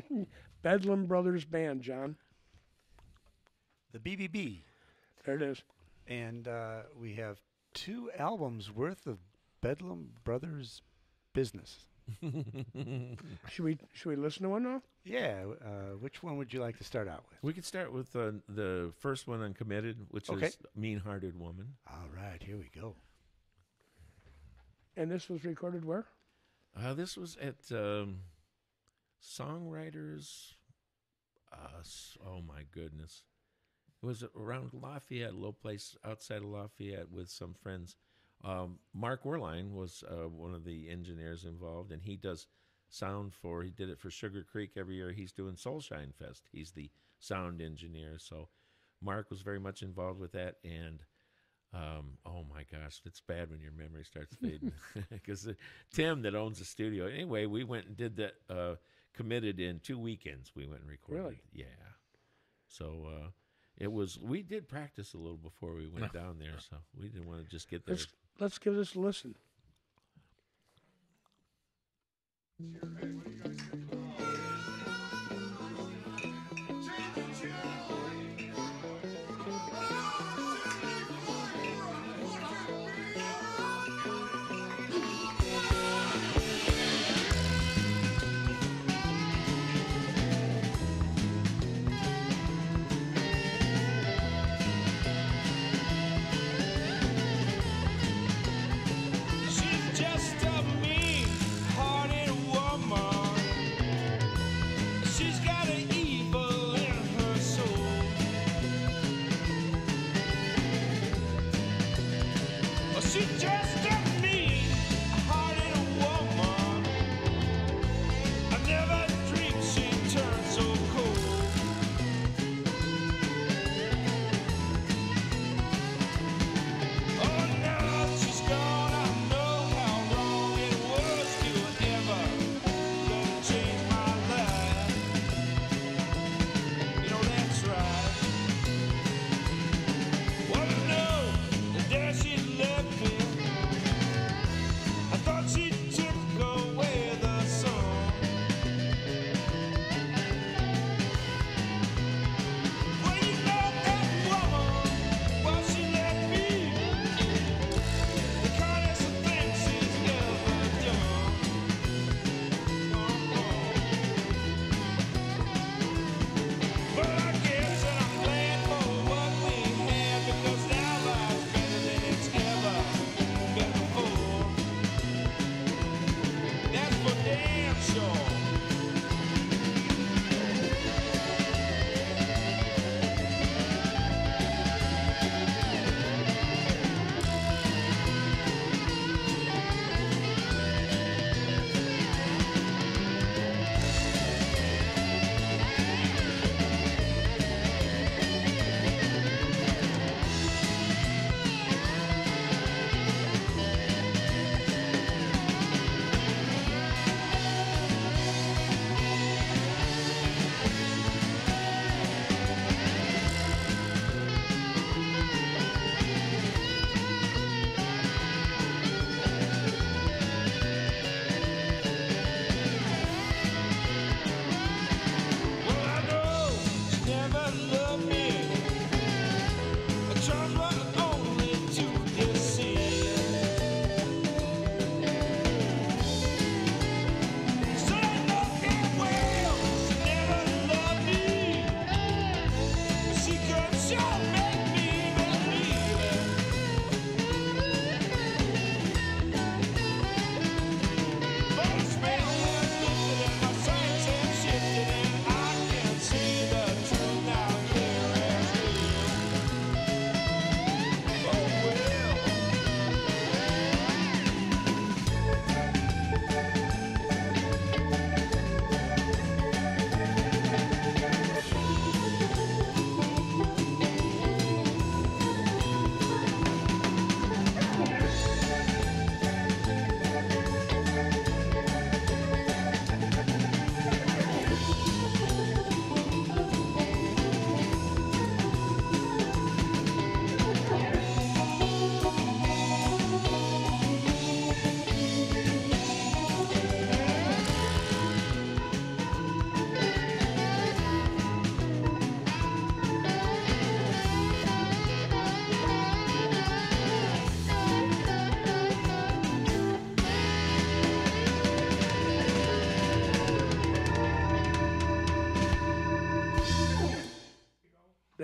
Bedlam Brothers band, John. The BBB. There it is. And we have 2 albums worth of Bedlam Brothers business. Should we listen to one now? Yeah. Which one would you like to start out with? We could start with the first one on Committed, which Okay. is Mean Hearted Woman. All right, here we go. And this was recorded where? This was at Songwriters. Oh my goodness! It was around Lafayette, a little place outside of Lafayette, with some friends. Mark Werlein was one of the engineers involved, and he does sound for. He did it for Sugar Creek every year. He's doing Soulshine Fest. He's the sound engineer. So Mark was very much involved with that, and. Oh my gosh, it's bad when your memory starts fading because Tim that owns the studio. Anyway, we went and did that. Committed in 2 weekends. We went and recorded. Really? Yeah. So it was. We did practice a little before we went down there, so we didn't want to just get there. Let's give this a listen. She's just a mean-hearted woman.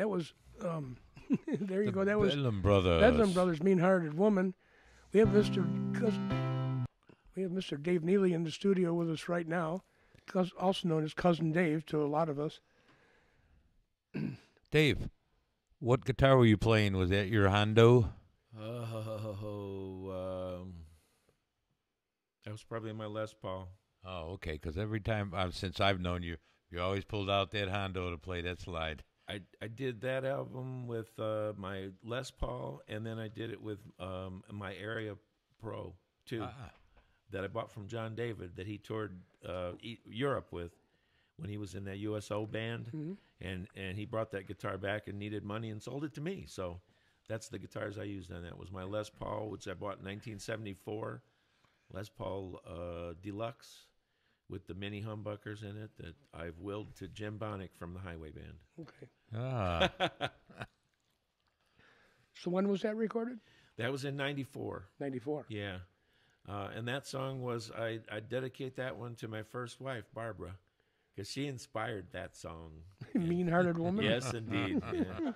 That was, there you The go. That was Bedlam Brothers. Bedlam Brothers, Mean Hearted Woman. We have Mr. Dave Neely in the studio with us right now, also known as Cousin Dave to a lot of us. Dave, what guitar were you playing? Was that your Hondo? That was probably my Les Paul. Oh, okay. Because every time since I've known you, you always pulled out that Hondo to play that slide. I did that album with my Les Paul, and then I did it with my Area Pro too, that I bought from John David, that he toured Europe with when he was in that USO band, and he brought that guitar back and needed money and sold it to me. So that's the guitars I used on that. It was my Les Paul, which I bought in 1974, Les Paul Deluxe, with the mini humbuckers in it that I've willed to Jim Bonick from the Highway Band. Okay. So when was that recorded? That was in 94. 94. Yeah. And that song was, I dedicate that one to my first wife, Barbara, because she inspired that song. Mean Hearted Woman? Yes, indeed. Yeah.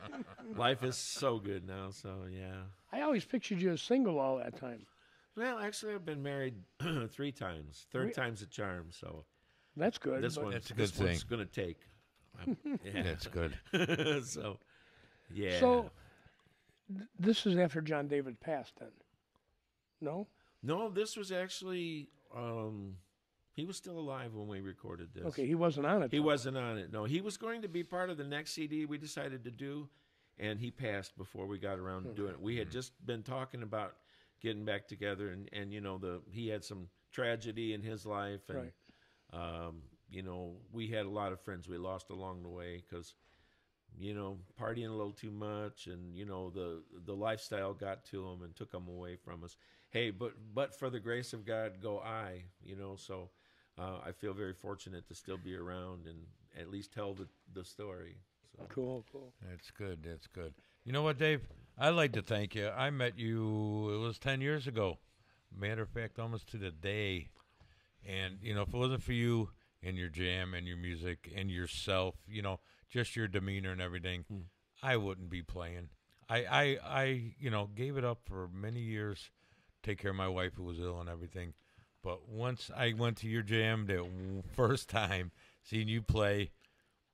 Life is so good now, so yeah. I always pictured you as single all that time. Well, actually, I've been married 3 times. Third time's a charm, so That's good. this but- one, That's a good this one's thing. going to take. Yeah. That's good. So, yeah. So this is after John David passed then? No? No, this was actually, he was still alive when we recorded this. Okay, he wasn't on it. He though. wasn't on it. No, he was going to be part of the next CD we decided to do, and he passed before we got around to doing it. We had just been talking about getting back together, and you know, he had some tragedy in his life, and Right. you know, we had a lot of friends we lost along the way because, you know, partying a little too much, and you know, the lifestyle got to them and took them away from us. Hey, but for the grace of God, go I. You know, so I feel very fortunate to still be around and at least tell the story. So. Cool. That's good. That's good. You know what, Dave? I'd like to thank you. I met you, it was 10 years ago. Matter of fact, almost to the day. And, you know, if it wasn't for you and your jam and your music and yourself, you know, just your demeanor and everything, I wouldn't be playing. I you know, gave it up for many years, take care of my wife who was ill and everything. But once I went to your jam the first time, seeing you play,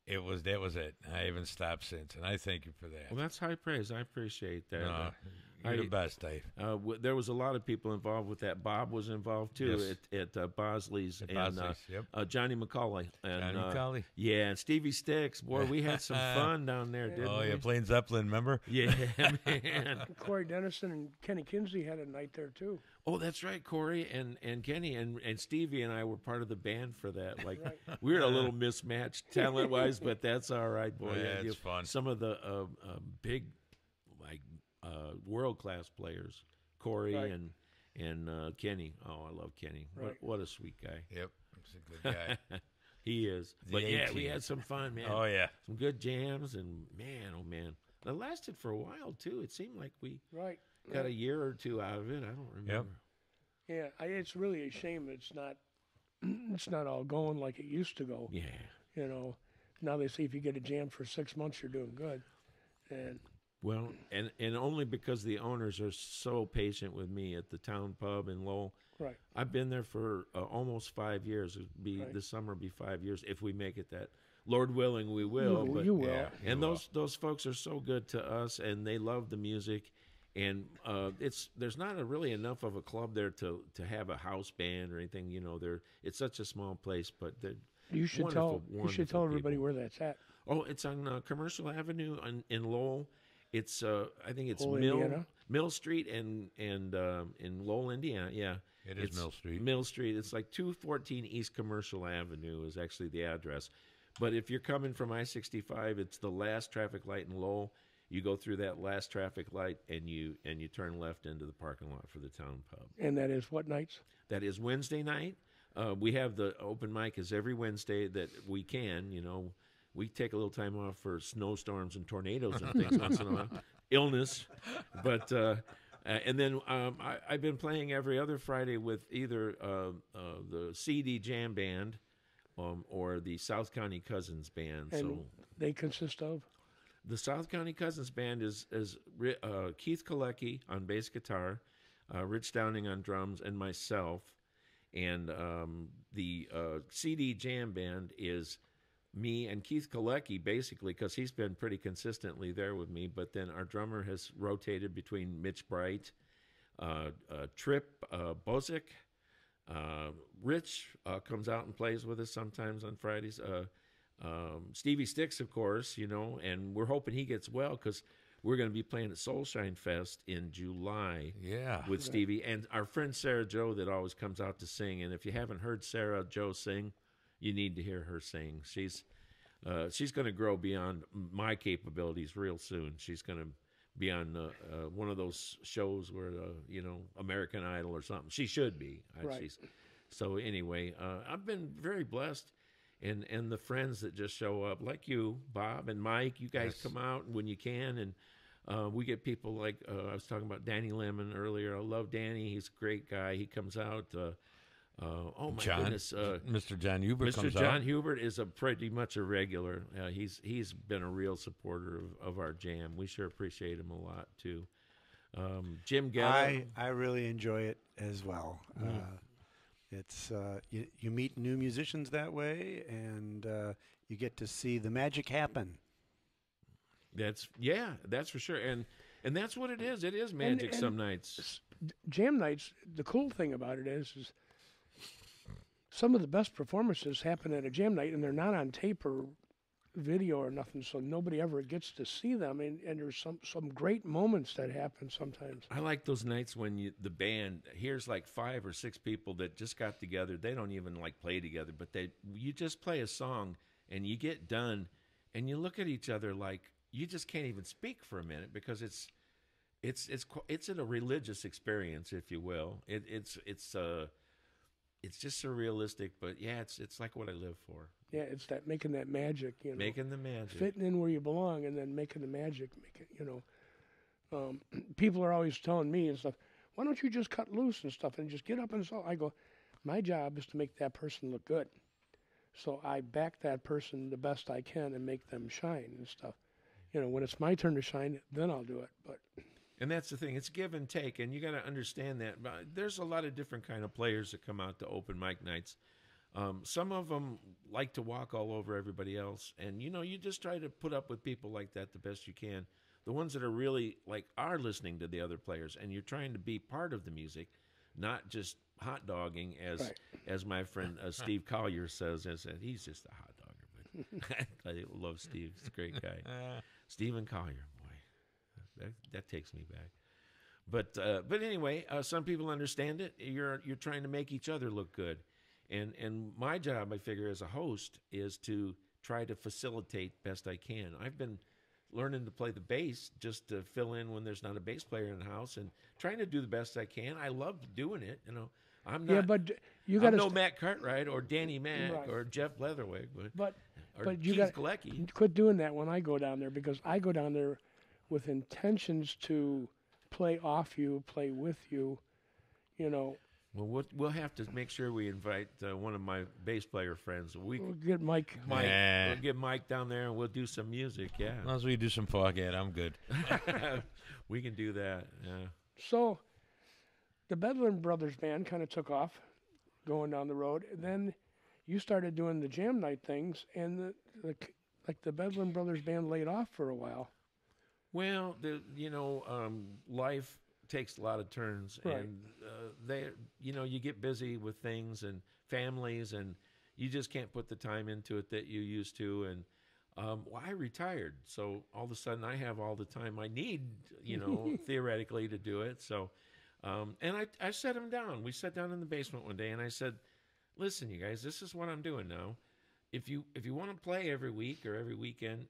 that was it. I haven't stopped since, and I thank you for that. Well, that's high praise. I appreciate that. No, you're the best, Dave. There was a lot of people involved with that. Bob was involved too at Bosley's, At and Bosley's, yep. Johnny McCauley. And, Johnny McCauley. Yeah, and Stevie Sticks. Boy, we had some fun down there, didn't Oh, we? yeah, playing Zeppelin, remember? Yeah, man. Corey Dennison and Kenny Kinsey had a night there too. Oh, that's right. Corey and Kenny and Stevie and I were part of the band for that. Like, Right. we were a little mismatched talent-wise, but that's all right, boy. Yeah, it's fun. Some of the big, like, world-class players, Corey Right. and Kenny. Oh, I love Kenny. Right. What a sweet guy. Yep, he's a good guy. He is. The But yeah, we 18. had some fun, man. Oh, yeah. Some good jams, and man, oh man. It lasted for a while, too. It seemed like we Right. got a year or two out of it. I don't remember. Yeah, it's really a shame it's not all going like it used to go. Yeah. You know, now they say if you get a jam for 6 months, you're doing good. And Well, and only because the owners are so patient with me at the town pub in Lowell. right, I've been there for almost 5 years. Right. This summer be 5 years if we make it that. Lord willing, we will. But, you will. Yeah. and You will. those folks are so good to us, and they love the music. And there's not really enough of a club there to have a house band or anything. You know, it's such a small place, but they're You should wonderful, tell wonderful everybody people. where that's at. Oh, it's on Commercial Avenue in Lowell. It's I think it's Lowell, Mill Indiana? Mill Street and in Lowell, Indiana. Yeah, It is It's Mill Street. Mill Street. It's like 214 East Commercial Avenue is actually the address. But if you're coming from I-65, it's the last traffic light in Lowell. You go through that last traffic light and you turn left into the parking lot for the town pub. And that is what nights? That is Wednesday night. We have the open mic is every Wednesday that we can. You know, we take a little time off for snowstorms and tornadoes and things once in a while, illness. But and then I've been playing every other Friday with either the CD Jam Band or the South County Cousins Band. And So they consist of? The South County Cousins Band is Keith Kalecki on bass guitar, Rich Downing on drums, and myself. And the CD Jam Band is me and Keith Kalecki, basically, because he's been pretty consistently there with me. But then our drummer has rotated between Mitch Bright, Trip Bozick. Rich comes out and plays with us sometimes on Fridays. Stevie Sticks, of course, and we're hoping he gets well because we're going to be playing at Soulshine Fest in July Yeah. with Stevie. And our friend Sarah Joe that always comes out to sing. And if you haven't heard Sarah Joe sing, you need to hear her sing. She's going to grow beyond my capabilities real soon. She's going to be on one of those shows where, American Idol or something. She should be. Right. So anyway, I've been very blessed. And the friends that just show up, like you, Bob and Mike, you guys come out when you can. And we get people like, I was talking about Danny Lemon earlier. I love Danny. He's a great guy. He comes out. Oh, my goodness. Mr. John Hubert Mr. comes John out. Hubert is pretty much a regular. He's been a real supporter of our jam. We sure appreciate him a lot, too. Jim Getto. I really enjoy it as well. It's you meet new musicians that way, and you get to see the magic happen. That's for sure. And that's what it is. It is magic and some nights. Jam nights, the cool thing about it is some of the best performances happen at a jam night, and they're not on tape or video or nothing, so nobody ever gets to see them. And there's some great moments that happen sometimes. I like those nights when the band, here's like 5 or 6 people that just got together. They don't even like play together, but you just play a song and you get done and you look at each other like you just can't even speak for a minute because it's a religious experience, if you will. It's just surrealistic, but yeah, it's like what I live for. Yeah, it's that making that magic, Making the magic. fitting in where you belong, and then making the magic. People are always telling me and stuff, why don't you just cut loose and stuff and just get up and so I go, my job is to make that person look good. So I back that person the best I can and make them shine and stuff. When it's my turn to shine, then I'll do it. But And that's the thing. It's give and take, and you got to understand that. There's a lot of different kind of players that come out to open mic nights. Some of them like to walk all over everybody else, and you just try to put up with people like that the best you can. The ones that are really are listening to the other players, and you're trying to be part of the music, not just hot dogging as my friend Steve Collier says. He's just a hot dogger, but I love Steve. He's a great guy. Stephen Collier, boy, that takes me back. But anyway, some people understand it. You're trying to make each other look good. And my job, I figure, as a host, is to try to facilitate best I can. I've been learning to play the bass just to fill in when there's not a bass player in the house and trying to do the best I can. I love doing it. I'm not. yeah, but you got I'm to no Matt Cartwright or Danny Mac Right. or Jeff Leatherwick, but or you Keith got Galecki. quit doing that when I go down there, because I go down there with intentions to play off you, play with you. Well, we'll have to make sure we invite one of my bass player friends. We'll get Mike. Mike, Nah. we'll get Mike down there and we'll do some music. Yeah, As long as we do some Foghat, I'm good. we can do that. Yeah. So the Bedlam Brothers band kind of took off going down the road. And then you started doing the jam night things, and the Bedlam Brothers band laid off for a while. Well, life takes a lot of turns, Right. and you get busy with things and families, and you just can't put the time into it that you used to. And I retired, so all of a sudden I have all the time I need, theoretically, to do it. So, and I set him down. We sat down in the basement one day, and I said, "Listen, you guys, this is what I'm doing now. If you want to play every week or every weekend,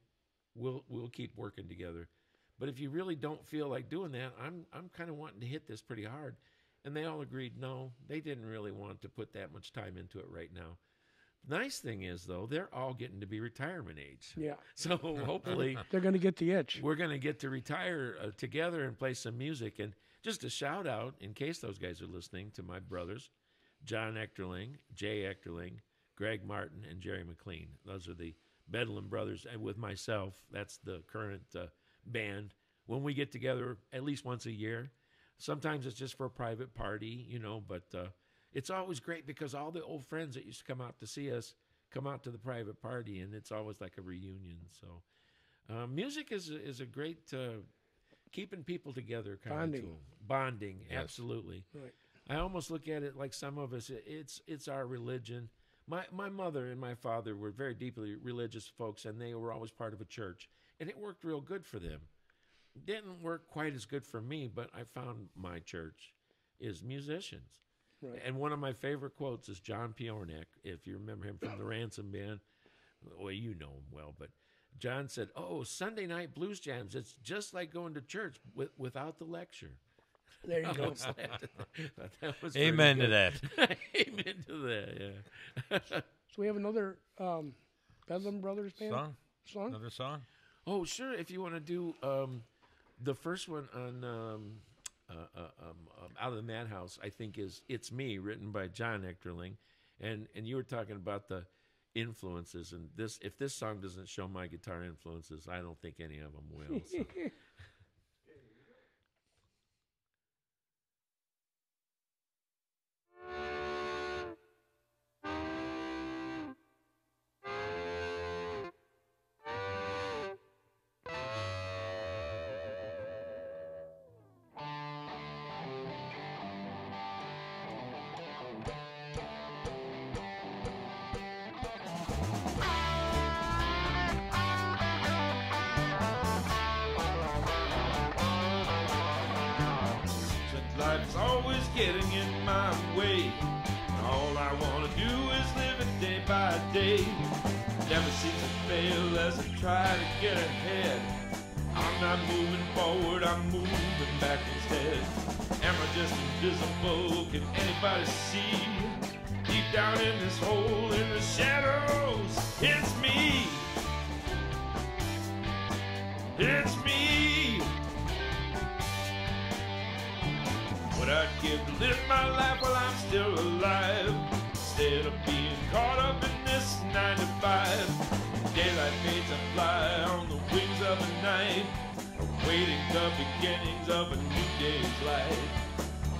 we'll keep working together. But if you really don't feel like doing that, I'm kind of wanting to hit this pretty hard." And they all agreed, no, they didn't really want to put that much time into it right now. Nice thing is, though, they're all getting to be retirement age. Yeah, So hopefully they're going to get the itch. we're going to get to retire together and play some music. And just a shout out, in case those guys are listening, to my brothers, John Echterling, Jay Echterling, Greg Martin, and Jerry McLean. Those are the Bedlam Brothers, and with myself, that's the current band. When we get together at least once a year, sometimes it's just for a private party, but it's always great because all the old friends that used to come out to see us come out to the private party, and it's always like a reunion. So music is a great keeping people together kind Bonding. of tool. Bonding, Yes. absolutely. Right. I almost look at it like some of us, it's our religion. My mother and my father were very deeply religious folks, and they were always part of a church, and it worked real good for them. Didn't work quite as good for me, but I found my church is musicians. Right. And one of my favorite quotes is John Piornek, if you remember him from the Ransom Band. Well, you know him well, but John said, Sunday night blues jams, it's just like going to church without the lecture. There you go. That was Amen to pretty that. good. Amen to that, yeah. So we have another Bedlam Brothers band song? Another song? Oh, sure. If you want to do the first one on Out of the Madhouse, I think is It's Me, written by John Eckerling. And you were talking about the influences, and if this song doesn't show my guitar influences, I don't think any of them will. So. Life's always getting in my way, and all I wanna do is live it day by day. Never seems to fail as I try to get ahead. I'm not moving forward, I'm moving back instead. Am I just invisible? Can anybody see? Deep down in this hole in the shadows, it's me. It's me. What I'd give to live my life while I'm still alive, instead of being caught up in this 9 to 5. Daylight fades, I fly on the wings of the night, awaiting the beginnings of a new day's light.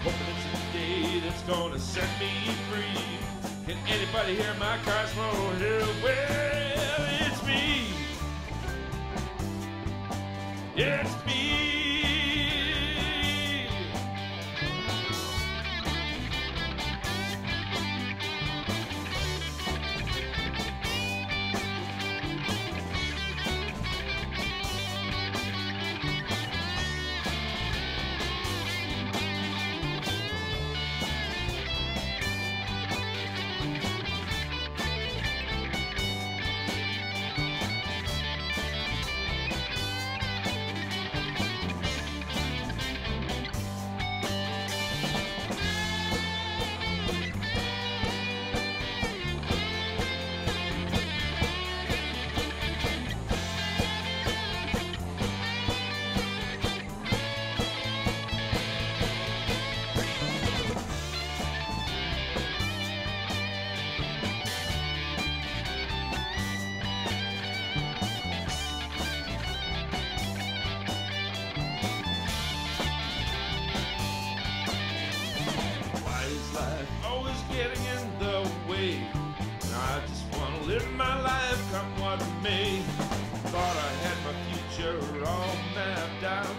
Hoping it's a day that's gonna set me free. Can anybody hear my cries from here? Well, it's me. It's me. Always getting in the way. I just wanna live my life, come what may. Thought I had my future all mapped out.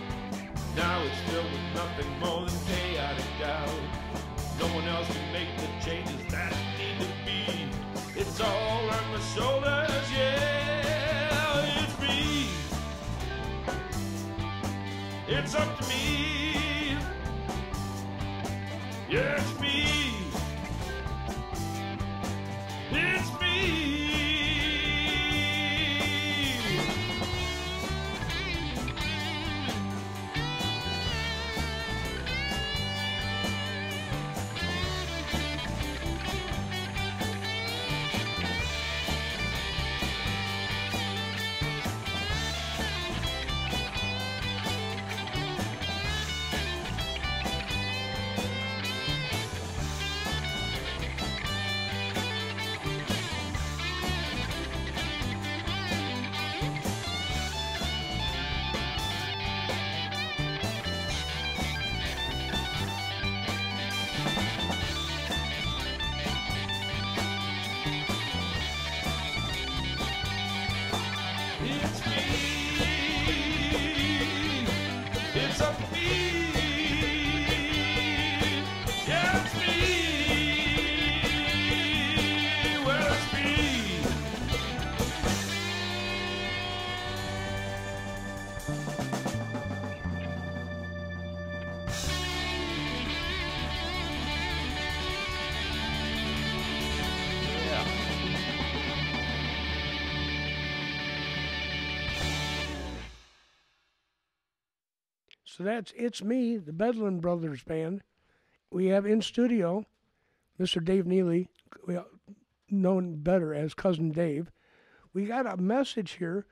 Now it's filled with nothing more than chaotic doubt. No one else can make the changes that need to be. It's all on my shoulders, yeah. It's me. It's up to me. Yeah, it's me. It's me. So it's me, the Bedlam Brothers Band. We have in studio Mr. Dave Neely, known better as Cousin Dave. We got a message here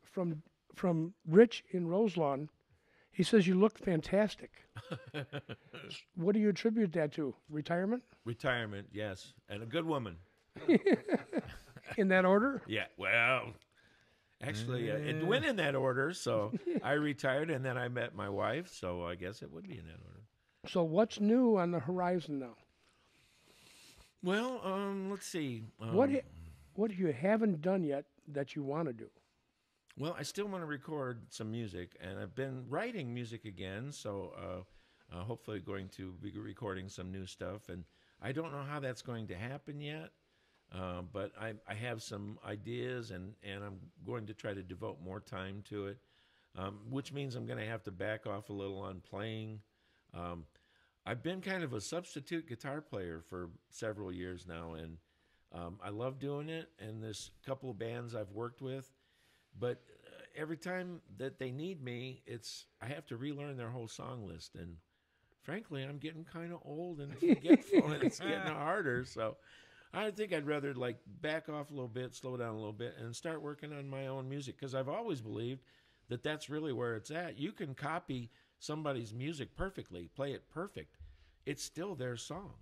from Rich in Roselawn. He says you look fantastic. What do you attribute that to? Retirement? Retirement, yes, and a good woman. In that order? Yeah, well, actually, it went in that order. So I retired, and then I met my wife. So I guess it would be in that order. So what's new on the horizon now? Well, let's see. What you haven't done yet that you want to do? Well, I still want to record some music, and I've been writing music again. So hopefully, going to be recording some new stuff. And I don't know how that's going to happen yet. But I have some ideas, and I'm going to try to devote more time to it, which means I'm going to have to back off a little on playing. I've been kind of a substitute guitar player for several years now, and I love doing it, and there's a couple of bands I've worked with, but every time that they need me, I have to relearn their whole song list, and frankly, I'm getting kind of old and forgetful, and it's getting harder, so I think I'd rather back off a little bit, slow down a little bit, and start working on my own music, because I've always believed that that's really where it's at. You can copy somebody's music perfectly, play it perfect. It's still their song,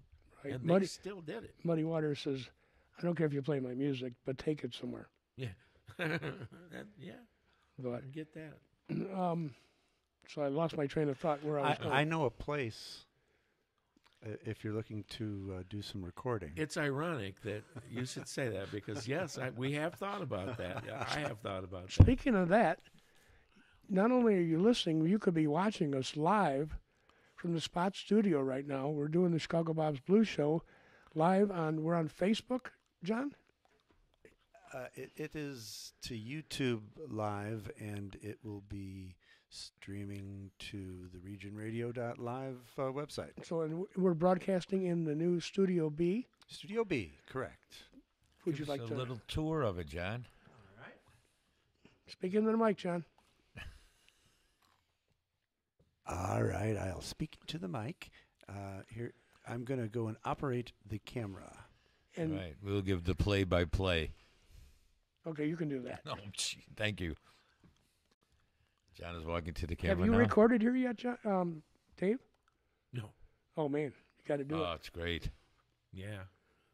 Right. and Muddy, they still did it. Muddy Waters says, I don't care if you play my music, but take it somewhere. Yeah, yeah, But I get that. so I lost my train of thought where I was going. I know a place if you're looking to do some recording. It's ironic that you should say that because, yes, we have thought about that. Yeah, I have thought about that. Speaking of that, not only are you listening, you could be watching us live from the Spot Studio right now. We're doing the Chicago Bob's Blues Show live we're on Facebook, John? It is to YouTube live, and it will be streaming to the regionradio.live website. So we're broadcasting in the new Studio B. Studio B, correct. Would Give you us like a to little tour of it, John? speak into the mic, John? All right, I'll speak to the mic. Here, I'm going to go and operate the camera. And Right. We'll give the play-by-play. okay, you can do that. Oh, gee, thank you. John is walking to the Have camera you now. recorded here yet, John? Dave? No. Oh man, you got to do Oh, it. it's great. Yeah.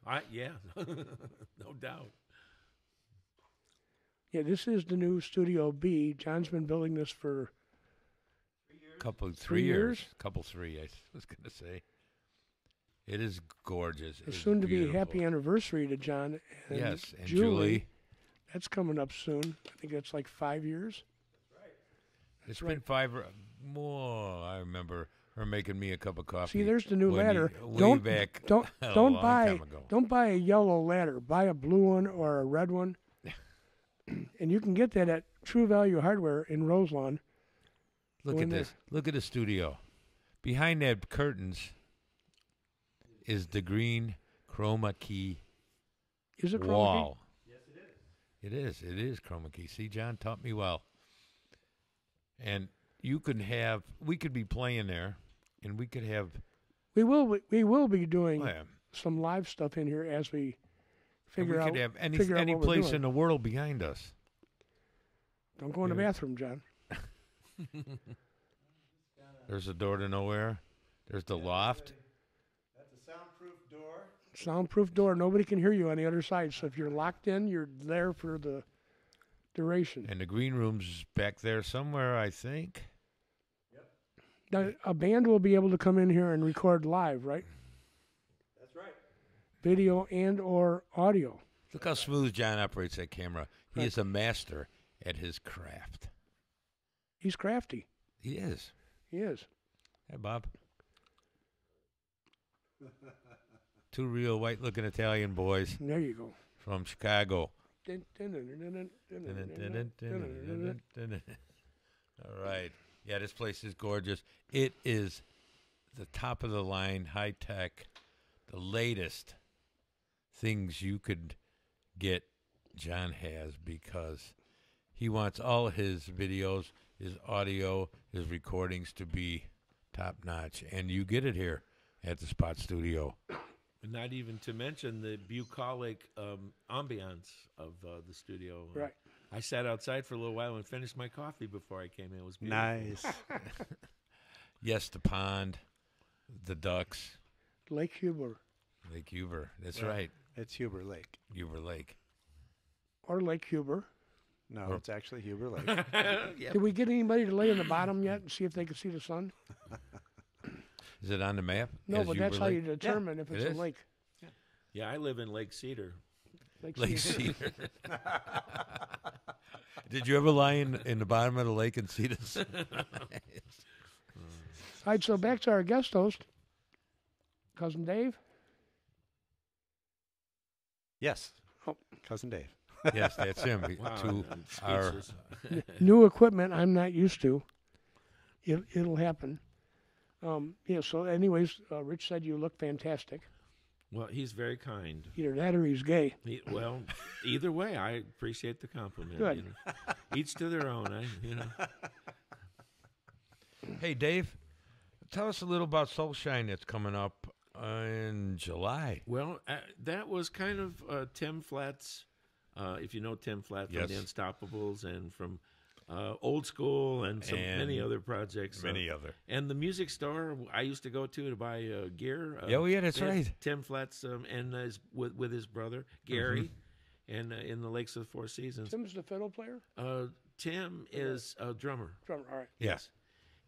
No doubt. Yeah, this is the new Studio B. John's been building this for Three 3 years. years? Three, I was going to say. It is gorgeous. It's It's soon to be a beautiful. happy anniversary to John and Yes, and Julie. That's coming up soon. I think that's like 5 years. It's been 5 more. I remember her making me a cup of coffee. See, there's the new way ladder. way Don't back don't a don't long buy time ago. don't buy a yellow ladder. Buy a blue one or a red one. And you can get that at True Value Hardware in Roselawn. Look Go at in there. this. Look at the studio. Behind that curtains is the green chroma key Is it chroma key? wall. Yes, it is. It is chroma key. See, John taught me well. And we could be playing there, and we could have, We will be doing well, some live stuff in here as we and we figure could out. have any figure out what we're place doing. in the world behind us. Don't go in the Yeah. bathroom, John. There's a door to nowhere. There's the loft. That's a soundproof door. Soundproof door. Nobody can hear you on the other side. So if you're locked in, you're there for the duration. And the green room's back there somewhere, I think. Now, a band will be able to come in here and record live, right? That's right. Video and or audio. Look how smooth John operates that camera. He Right. is a master at his craft. He's crafty. He is. He is. Hey, Bob. Two real white-looking Italian boys There you go. from Chicago. All All right. Yeah, this place is gorgeous. It is the top of the line, high tech, the latest things you could get. John has because he wants all his videos. his audio, his recordings to be top notch, and you get it here at the Spot Studio. Not even to mention the bucolic ambiance of the studio. Right. I sat outside for a little while and finished my coffee before I came in. It was beautiful. Nice. Yes, the pond, the ducks, Lake Huber Lake Huber. That's Yeah. right, It's Huber Lake. Huber Lake. or Lake Huber. No, Or- it's actually Huber Lake. Yep. Did we get anybody to lay in the bottom yet and see if they could see the sun? Is it on the map? No, as but that's Huber how Lake? you determine if It it's a is? lake. Yeah, I live in Lake Cedar. Lake Cedar. Cedar. Did you ever lie in the bottom of the lake and see this? All right, so back to our guest host, Cousin Dave. Yes. Oh. Cousin Dave. Yes, that's him. Wow, To I'm our speechless. New equipment I'm not used to. It'll happen. Yeah, so anyways, Rich said you look fantastic. Well, he's very kind. Either that or he's gay. Well, either way, I appreciate the compliment. Good. You know. Each to their own. Hey, Dave, tell us a little about Soulshine that's coming up in July. Well, that was kind of Tim Flat's. If you know Tim Flat from Yes. the Unstoppables and from Old School and many And other projects. other. And the music store I used to go to buy gear. Yeah, that's they had right. Tim Flat's and with his brother Gary, and in the Lakes of the Four Seasons. Tim's the fiddle player? Tim is a drummer. Drummer, all right. Yes.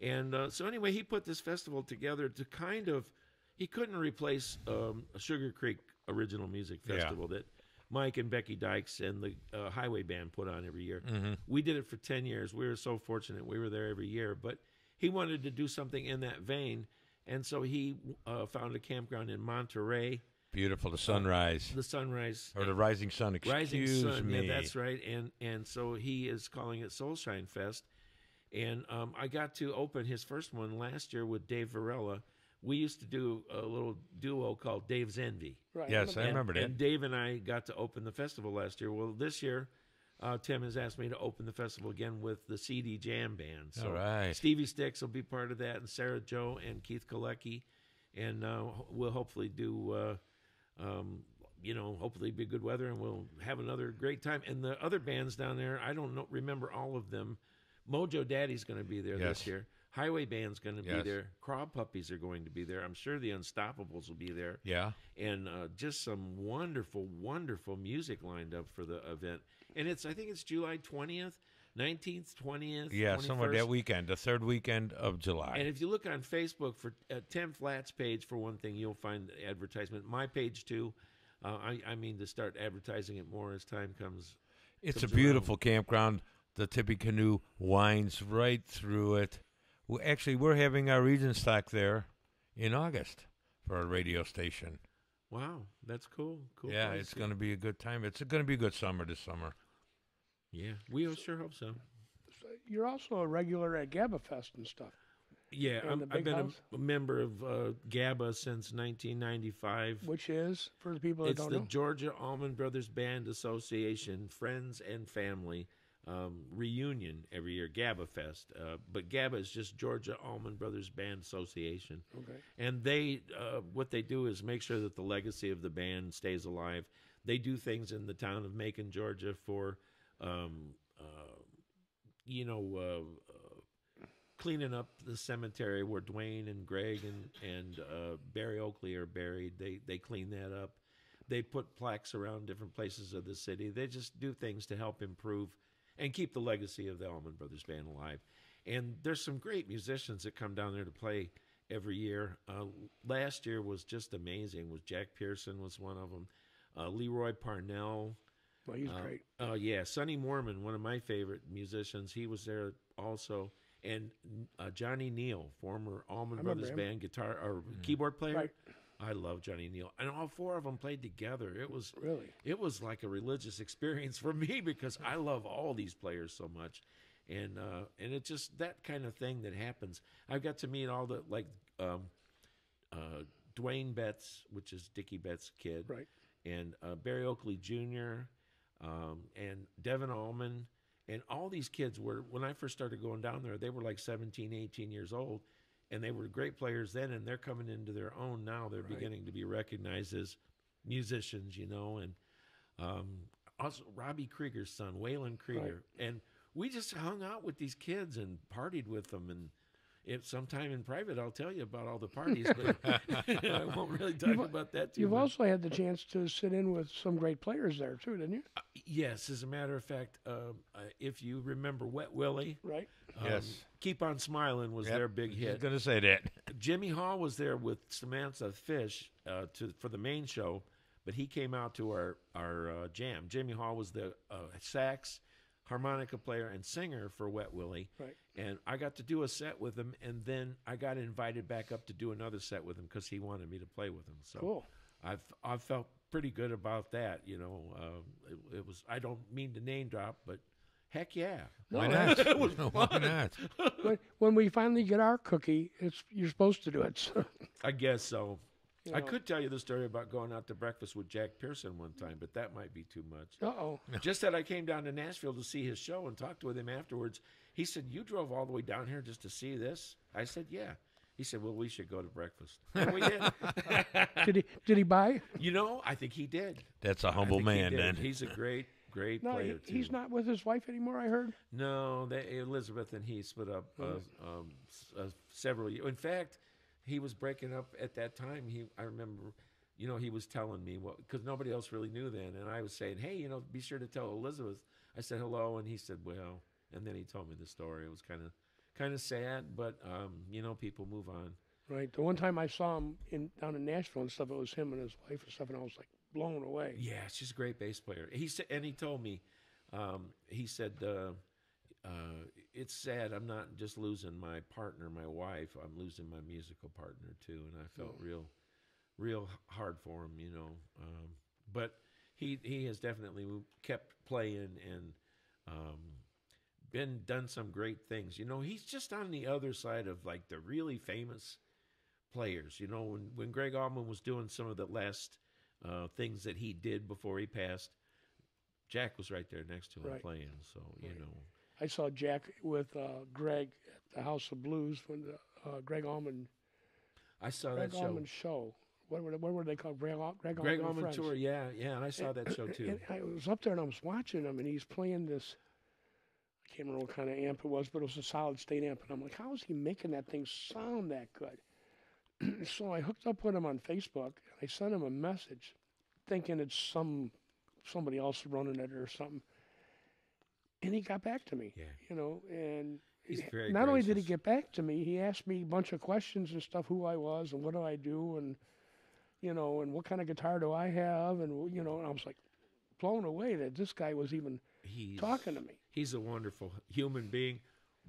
And so anyway, he put this festival together to kind of. He couldn't replace a Sugar Creek original music Yeah. festival that Mike and Becky Dykes and the Highway Band put on every year. Mm-hmm. We did it for 10 years. We were so fortunate. We were there every year. But he wanted to do something in that vein. And so he found a campground in Monterey, Beautiful, the sunrise. the Sunrise. Or the rising sun, Rising excuse Sun. me. Yeah, that's right. And so he is calling it Soulshine Fest. And I got to open his first one last year with Dave Varela. We used to do a little duo called Dave's Envy. Right. Yes, I remember that. And Dave and I got to open the festival last year. Well, this year, Tim has asked me to open the festival again with the CD Jam Band. So All right. Stevie Sticks will be part of that, and Sarah Joe and Keith Kalecki. And we'll hopefully do, hopefully be good weather, and we'll have another great time. And the other bands down there, I don't remember all of them. Mojo Daddy's going to be there Yes. this year. Highway Band's going to be Yes. there. Craw Puppies are going to be there. I'm sure the Unstoppables will be there. Yeah. And just some wonderful, wonderful music lined up for the event. And I think it's July 20th, 19th, 20th. Yeah, somewhere 21st. that weekend, the third weekend of July. And if you look on Facebook for Tim Flat's page, for one thing, you'll find the advertisement. My page, too. I mean to start advertising it more as time comes. It's a comes beautiful campground. The Tippecanoe winds right through it. Well, actually, we're having our region stock there in August for our radio station. Wow, that's cool. Cool. Yeah, place. it's going to be a good time. It's going to be a good summer this summer. Yeah, we sure hope so. You're also a regular at GABA Fest and stuff. Yeah, And the I've big been house? a member of GABA since 1995. Which is, for the people that It's don't the know. Georgia Allman Brothers Band Association Friends and Family reunion every year, GABA Fest. But GABA is just Georgia Allman Brothers Band Association. Okay. And they, what they do is make sure that the legacy of the band stays alive. They do things in the town of Macon, Georgia for, cleaning up the cemetery where Dwayne and Greg and Barry Oakley are buried. They clean that up. They put plaques around different places of the city. They just do things to help improve and keep the legacy of the Allman Brothers Band alive. And there's some great musicians that come down there to play every year. Last year was just amazing. Was Jack Pearson was one of them. Leroy Parnell. Well, he's great. Yeah, Sonny Mormon, one of my favorite musicians. He was there also. And Johnny Neal, former Allman remember Brothers him. Band guitar or keyboard player. Right. I love Johnny Neal, and all four of them played together. Really? It was like a religious experience for me because I love all these players so much, and it's just that kind of thing that happens. I've got to meet all the Dwayne Betts, which is Dickie Betts' kid, Right. and Barry Oakley Jr. And Devin Allman And all these kids were, when I first started going down there, they were like 17, 18 years old. And they were great players then, and they're coming into their own now. They're beginning to be recognized as musicians, you know. And also Robbie Krieger's son, Waylon Krieger. And we just hung out with these kids and partied with them. And if sometime in private, I'll tell you about all the parties, but I won't really talk about that too You've much. also had the chance to sit in with some great players there too, didn't you? Yes, as a matter of fact, if you remember Wet Willie, Right. Yes. Keep on Smiling was Yep. their big I was hit. going to say that. Jimmy Hall was there with Samantha Fish for the main show, but he came out to our jam. Jimmy Hall was the sax, harmonica player, and singer for Wet Willie. Right. And I got to do a set with him, and then I got invited back up to do another set with him because he wanted me to play with him. So Cool. I've felt pretty good about that. You know, it was. I don't mean to name drop, but heck yeah. Why not? It was Why fun. not? When we finally get our cookie, you're supposed to do it. So, I guess so. you I know. could tell you the story about going out to breakfast with Jack Pearson one time, but that might be too much. Uh-oh. Just that I came down to Nashville to see his show and talked with him afterwards. He said, "You drove all the way down here just to see this?" I said, "Yeah." He said, "Well, we should go to breakfast." And we did. Did he buy? You know, I think he did. That's a I humble think he man, did. then. He's a great No, player, too. he's not with his wife anymore, I heard. No, Elizabeth and he split up several years. In fact, he was breaking up at that time. I remember, you know, he was telling me because nobody else really knew then, and I was saying, "Hey, you know, be sure to tell Elizabeth." I said hello, and he said, "Well," and then he told me the story. It was kind of sad, but you know, people move on. Right. The one time I saw him down in Nashville and stuff, it was him and his wife and stuff, and I was like blown away. Yeah, she's a great bass player. He said, and he told me, he said, "It's sad. I'm not just losing my partner, my wife. I'm losing my musical partner too." And I felt real hard for him, you know. But he has definitely kept playing and done some great things. You know, he's just on the other side of like the really famous players. You know, when Greg Allman was doing some of the last things that he did before he passed, Jack was right there next to him Right. playing. So, you know. I saw Jack with Greg at the House of Blues when the Greg Allman I saw Greg that show. Allman show. What were they called? Greg Greg Allman and Allman Friends. Tour, yeah, and I saw that show too. And I was up there and I was watching him, and he's playing this. I can't remember what kind of amp it was, but it was a solid state amp. And I'm like, how is he making that thing sound that good? So I hooked up with him on Facebook, and I sent him a message, thinking it's somebody else running it or something. And he got back to me. Yeah. You know, and He's very not only did he gracious. get back to me, he asked me a bunch of questions and stuff, who I was and what do I do, and you know, and what kind of guitar do I have, and you know, and I was like blown away that this guy was even talking to me. He's a wonderful human being.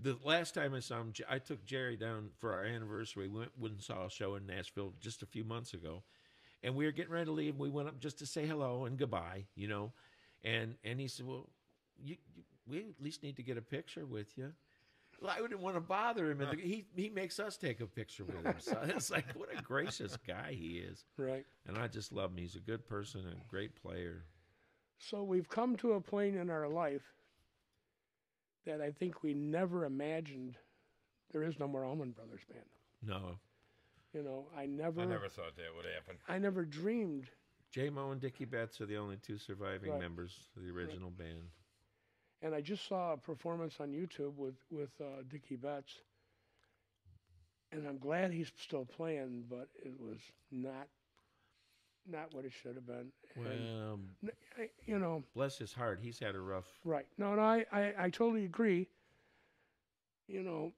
The last time I saw him, I took Jerry down for our anniversary. We went and saw a show in Nashville just a few months ago, and we were getting ready to leave. We went up just to say hello and goodbye, you know, and he said, "Well, we at least need to get a picture with you." Well, I wouldn't want to bother him, and he makes us take a picture with him. So it's like, what a gracious guy he is. Right. And I just love him. He's a good person and a great player. So we've come to a point in our life that I think we never imagined there is no more Allman Brothers Band. No. You know, I never thought that would happen. I never dreamed. J-Mo and Dickie Betts are the only two surviving Right. members of the original band. And I just saw a performance on YouTube with Dickie Betts, and I'm glad he's still playing, but it was not what it should have been. Well, You know, bless his heart. He's had a rough... right? No, I totally agree. You know,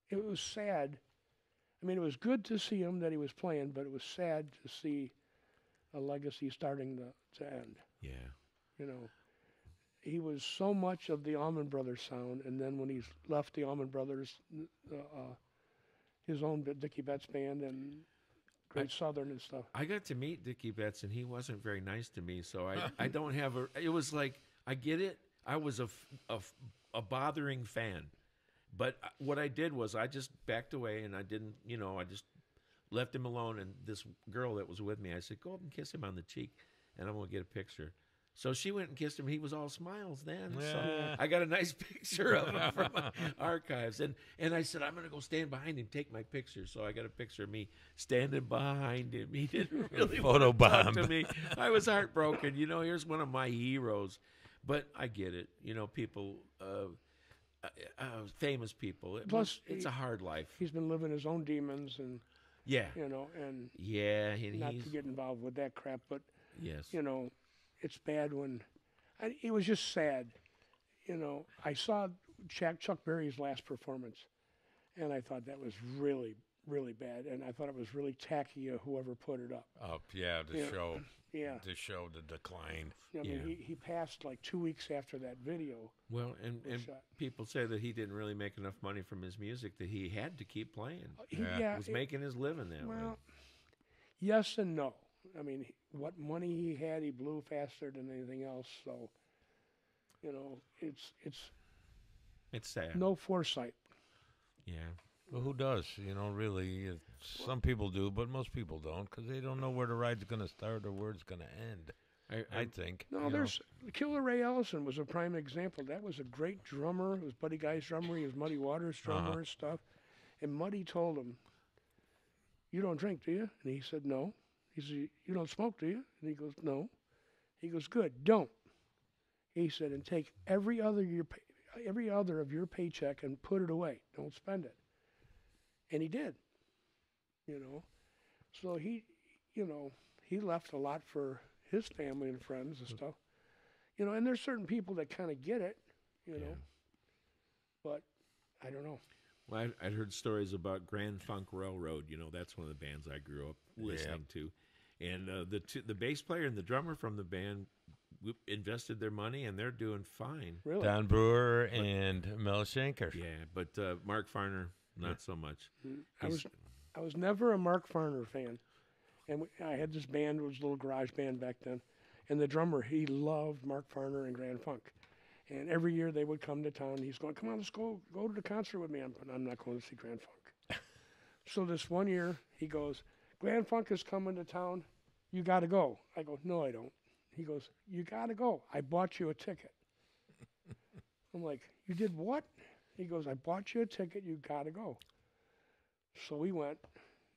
it was sad. I mean, it was good to see him that he was playing, but it was sad to see a legacy starting to end. Yeah. You know, he was so much of the Allman Brothers sound, and then when he's left the Allman Brothers, his own Dickie Betts band and Great Southern and stuff. I got to meet Dickie Betts, and he wasn't very nice to me, so I don't have a... It was like, I get it. I was a bothering fan. But what I did was I just backed away, and I didn't, you know, I just left him alone. And this girl that was with me, I said, "Go up and kiss him on the cheek, and I'm going to get a picture." So she went and kissed him. He was all smiles then. So Yeah. I got a nice picture of him from my archives. And I said, I'm going to go stand behind him, take my picture. So I got a picture of me standing behind him. He didn't really Photo want to talk to bomb. me. I was heartbroken. You know, here's one of my heroes. But I get it. You know, people, famous people. Plus, it's a hard life. He's been living his own demons, and Yeah. you know, and Yeah. And not he's, to get involved with that crap, but yes. you know, it's bad when. It was just sad, you know. I saw Chuck Berry's last performance, and I thought that was really, really bad, and I thought it was really tacky of whoever put it up. Up, yeah, to Yeah. show Yeah, the decline. I mean, Yeah. he passed like 2 weeks after that video. Well, and shot. people say that he didn't really make enough money from his music that he had to keep playing. Yeah. He was making his living that way. Well, yes and no. I mean, what money he had, he blew faster than anything else. So, you know, it's It's sad. no foresight. Yeah. Well, who does? You know, really, some people do, but most people don't, because they don't know where the ride's going to start or where it's going to end. I think. No, you know. there's Killer Ray Ellison was a prime example. That was a great drummer. It was Buddy Guy's drummer. He was Muddy Waters' drummer and stuff. And Muddy told him, "You don't drink, do you?" And he said, "No." He said, "You don't smoke, do you?" And he goes, "No." He goes, "Good, don't." He said, "And take every other of your paycheck and put it away. Don't spend it." And he did. You know, so he left a lot for his family and friends and stuff. You know, and there's certain people that kind of get it, you know, but I don't know. Well, I'd heard stories about Grand Funk Railroad. You know, that's one of the bands I grew up listening to. And the bass player and the drummer from the band invested their money, and they're doing fine. Really? Don Brewer and Mel Schenker. Yeah, but Mark Farner, not so much. I was never a Mark Farner fan, and I had this band. It was a little garage band back then, and the drummer, he loved Mark Farner and Grand Funk, and every year they would come to town. He's going, "Come on, let's go to the concert with me." I'm not going to see Grand Funk. So this one year he goes, "Grand Funk is coming to town. You got to go." I go, "No, I don't." He goes, "You got to go. I bought you a ticket." I'm like, "You did what?" He goes, "I bought you a ticket. You got to go." So we went,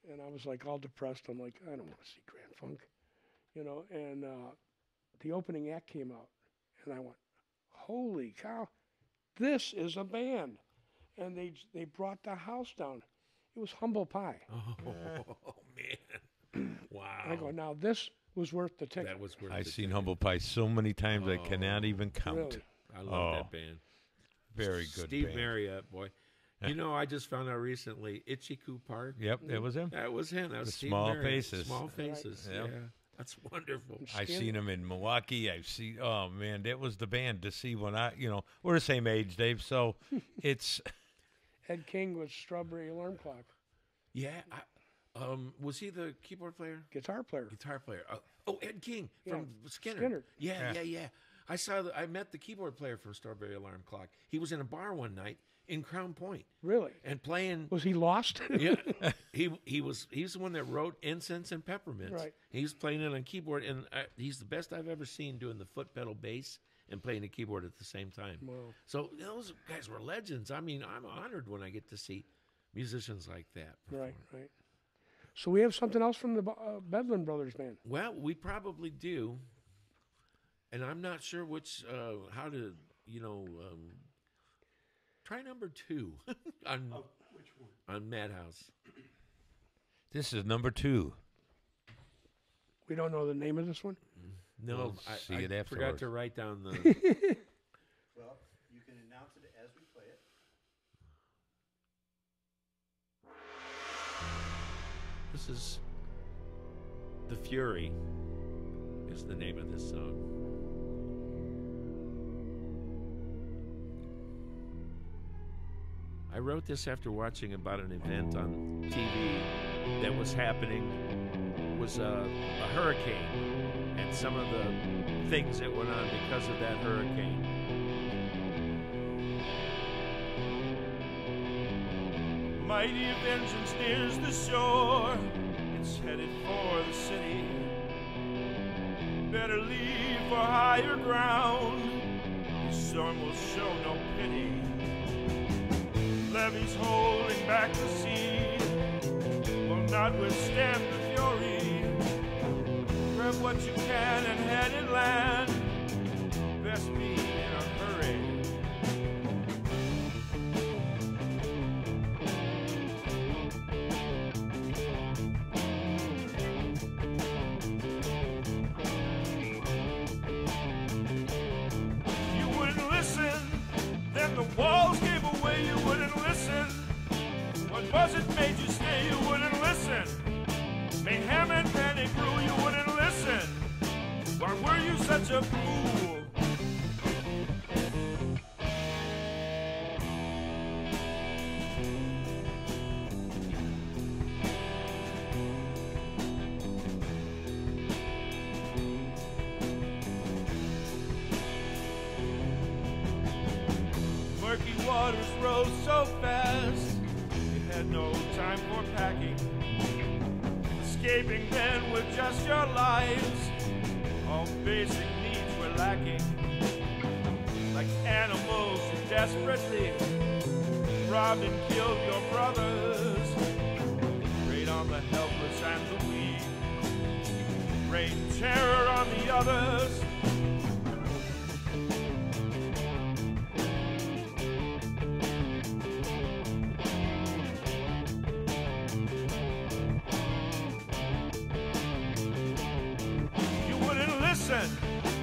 and I was like all depressed. I'm like, I don't want to see Grand Funk, you know. And the opening act came out, and I went, "Holy cow, this is a band!" And they brought the house down. It was Humble Pie. Oh man! Wow. I go, now this was worth the ticket. That was worth I've it. seen Humble Pie so many times I cannot even count. Really? I love Oh, that band. Very good Steve band. Marriott, boy. You know, I just found out recently, Itchy-Coo Park. Yep, it was him. That was him. That was The Steve Small Marriott. Faces. Small Faces. Yep. Yeah, that's wonderful. I've seen him in Milwaukee. I've seen, oh man, that was the band to see when we're the same age, Dave. So it's, Ed King with Strawberry Alarm Clock, Yeah. Was he the keyboard player? guitar player. Guitar player. Ed King from Skinner. Skinner. Yeah. I met the keyboard player from Strawberry Alarm Clock. He was in a bar one night in Crown Point Really? and playing. Was he lost? Yeah, he's the one that wrote Incense and Peppermints. Right. He was playing it on keyboard, and he's the best I've ever seen doing the foot pedal bass and playing the keyboard at the same time. Wow. So those guys were legends. I mean, I'm honored when I get to see musicians like that. Right. So we have something else from the Bedlin Brothers band. Well, we probably do, and I'm not sure which how to try number 2 on Which one? on Madhouse. this is number 2. We don't know the name of this one. No, We'll see it I forgot afterwards. to write down the. Well, you can announce it as we play it. This is The Fury is the name of this song. I wrote this after watching about an event on TV that was happening. It was a hurricane and some of the things that went on because of that hurricane. Mighty vengeance nears the shore. It's headed for the city. Better leave for higher ground. His son will show no pity. Levees holding back the sea will not withstand the fury. Grab what you can and head inland. Best be in a hurry. You wouldn't listen, then the walls gave away. You wouldn't listen. What was it made you stay? You wouldn't listen. Mayhem and panic grew. You wouldn't listen. Why were you such a fool? Murky waters rose so fast, you had no time for packing. Escaping then with just your lives, all basic needs were lacking. Like animals who desperately robbed and killed your brothers, preyed on the helpless and the weak, rained terror on the others.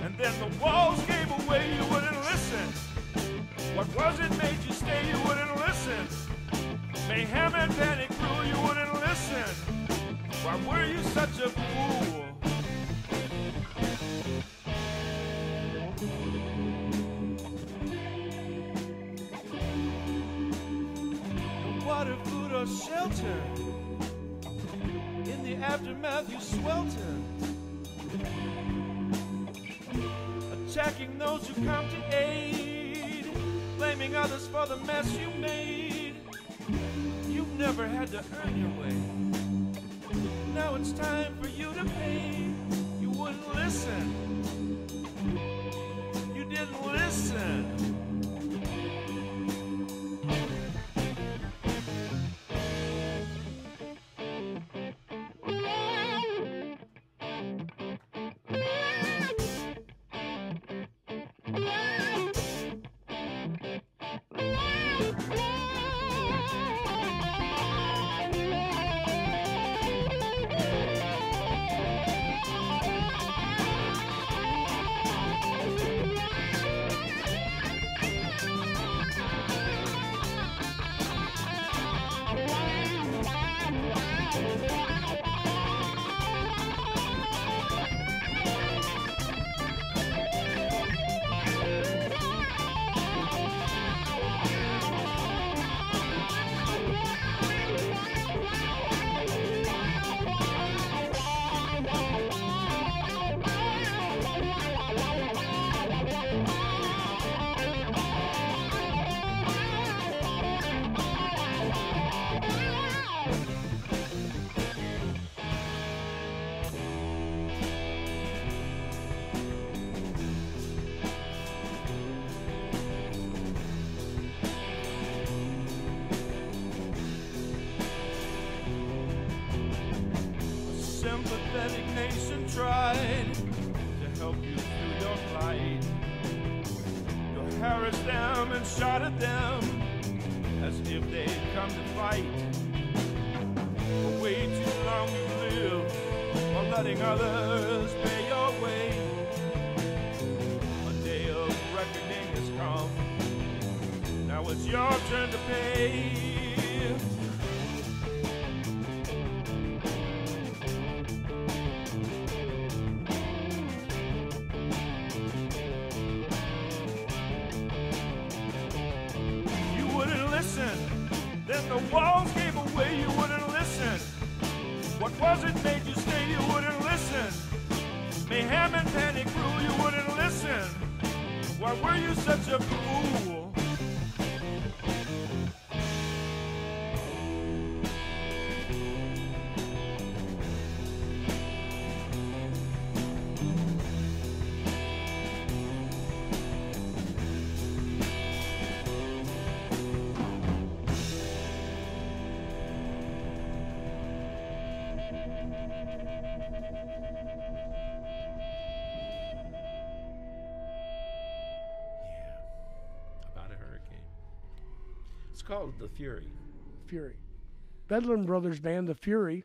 And then the walls gave away. You wouldn't listen. What was it made you stay? You wouldn't listen. Mayhem and panic grew. You wouldn't listen. Why were you such a fool? No water, food, or shelter. In the aftermath you swelter, attacking those who come to aid, blaming others for the mess you made. You've never had to earn your way. Now it's time for you to pay. You wouldn't listen. You didn't listen. Sympathetic nation tried to help you through your plight. You harassed them and shot at them as if they'd come to fight. For way too long you lived while letting others pay your way. A day of reckoning has come. Now it's your turn to pay. Then the walls gave away. You wouldn't listen. What was it made you stay? You wouldn't listen. Mayhem and panic grew. You wouldn't listen. Why were you such a fool? Yeah. About a hurricane. It's called The Fury. Fury. Bedlam Brothers Band, The Fury.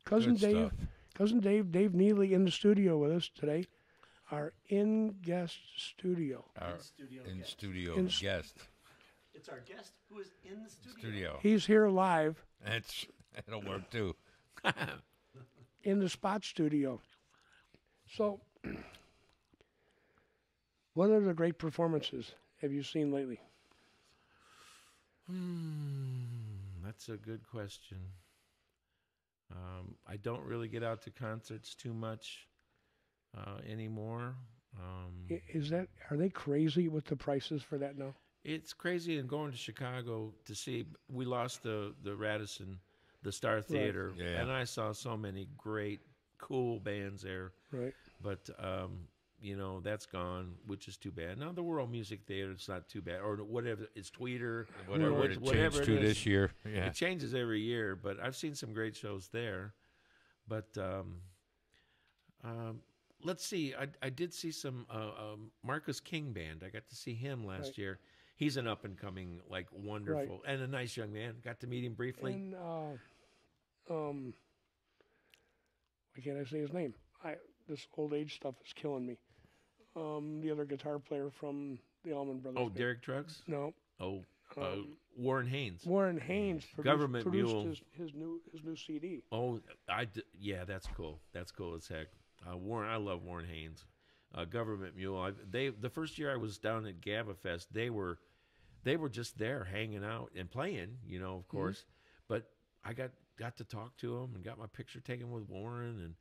Cousin Good Dave, stuff. Cousin Dave Neely in the studio with us today. Our in-guest studio. Our studio in guest. studio In s- guest It's our guest who is in the studio. studio. He's here live That'll work too. in the Spot studio. So, what other great performances have you seen lately? That's a good question. I don't really get out to concerts too much anymore. Are they crazy with the prices for that now? It's crazy. And going to Chicago to see, we lost the Radisson, the Star Theater, Yeah. and I saw so many great, cool bands there. Right. But that's gone, which is too bad. Now the World Music Theater, it's not too bad, or whatever. It's Tweeter, Whatever it whatever changed it to is. this year. Yeah. It changes every year, but I've seen some great shows there. But let's see. I did see some Marcus King band. I got to see him last Right. year. He's an up and coming, wonderful, and a nice young man. Got to meet him briefly. And why can't I say his name? This old age stuff is killing me. The other guitar player from the Allman Brothers. Oh, Band. Derek Trucks. No, Oh, Um, Warren Haynes. Warren Haynes Government produced Mule. his new CD. Oh, yeah, that's cool. That's cool as heck. Warren, I love Warren Haynes. Government Mule. The first year I was down at GABA Fest, they were just there hanging out and playing, of course. But I got to talk to him and got my picture taken with Warren.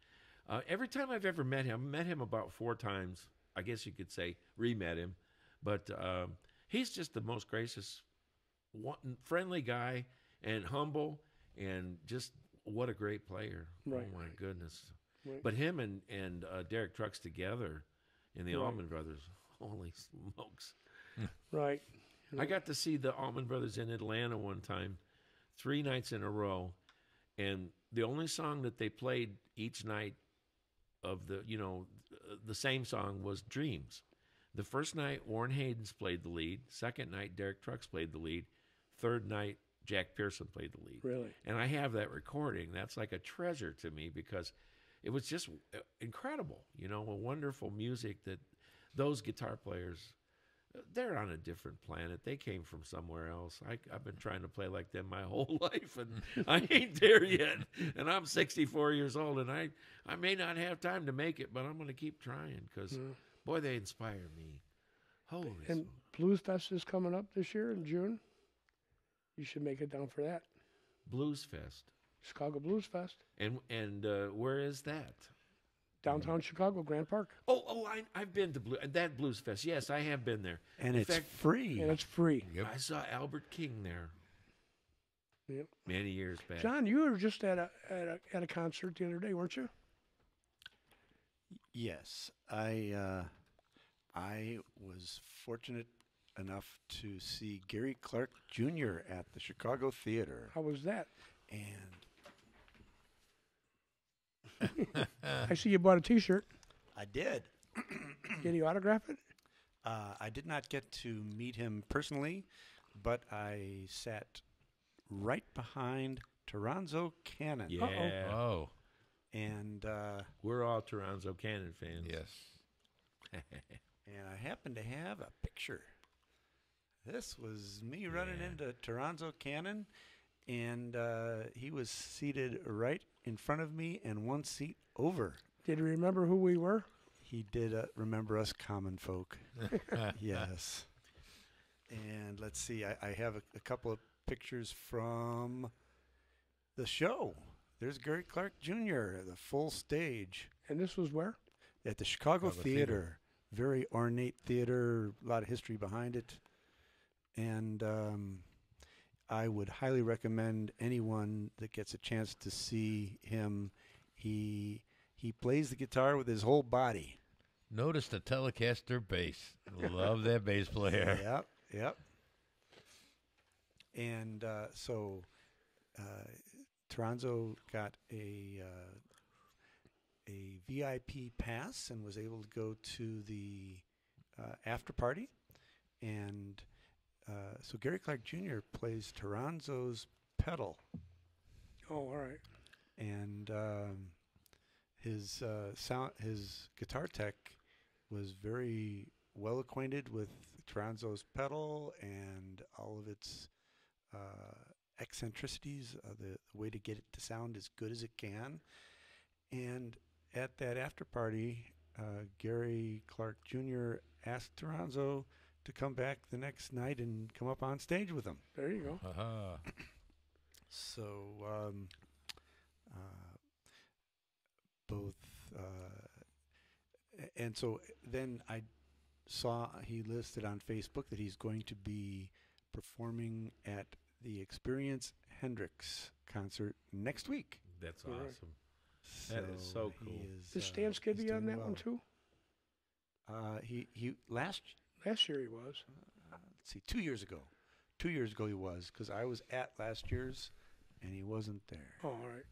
And every time I've ever met him about 4 times. I guess you could say re-met him, but he's just the most gracious, friendly guy, and humble, and just what a great player. Right. Oh my goodness. Right. But him and Derek Trucks together in the Right. Allman Brothers, holy smokes. Right. I got to see the Allman Brothers in Atlanta one time, 3 nights in a row, and the only song that they played each night of the same song was Dreams. The first night, Warren Haynes played the lead. Second night, Derek Trucks played the lead. Third night, Jack Pearson played the lead. Really. And I have that recording. That's like a treasure to me because it was just incredible, a wonderful music that those guitar players, they're on a different planet. They came from somewhere else. I've been trying to play like them my whole life, and I ain't there yet. And I'm 64 years old, and I may not have time to make it, but I'm going to keep trying because, boy, they inspire me. Holy And Blues Fest is coming up this year in June. You should make it down for that. Blues Fest. Chicago Blues Fest. And where is that? Downtown Chicago, Grant Park. I've been to that Blues Fest. Yes, I have been there. And In it's fact, free. And it's free. Yep. I saw Albert King there Yep. many years back. John, you were just at a concert the other day, weren't you? Yes, I was fortunate enough to see Gary Clark Jr. at the Chicago Theater, How was that? and I see you bought a T-shirt. I did. Did he autograph it? I did not get to meet him personally, but I sat right behind Toronzo Cannon. Yeah. Oh, And We're all Toronzo Cannon fans. yes. and I happened to have a picture. This was me running into Toronzo Cannon, and he was seated right in front of me and one seat over. Did he remember who we were? He did remember us common folk. Yes. And let's see, I have a couple of pictures from the show. There's Gary Clark Jr., the full stage And this was where? at the Chicago Chicago Theater. Theater. Very ornate theater, a lot of history behind it. And I would highly recommend anyone that gets a chance to see him. He plays the guitar with his whole body. Notice the Telecaster bass. Love that bass player. Yep. And so Toronzo got a VIP pass and was able to go to the after party. And so Gary Clark Jr. plays Toronzo's pedal. Oh, all right. And his guitar tech was very well acquainted with Toronzo's pedal and all of its eccentricities, the way to get it to sound as good as it can. And at that after party, Gary Clark Jr. asked Toronzo to come back the next night and come up on stage with him. There you go. Aha. So both, and so then I saw he listed on Facebook that he's going to be performing at the Experience Hendrix concert next week. That's All right. awesome. That is so he cool. is, Is Stan he's Skibby on doing that well. one too? He last Year he was. let's see, 2 years ago. 2 years ago he was, because I was at last year's and he wasn't there. Oh, all right.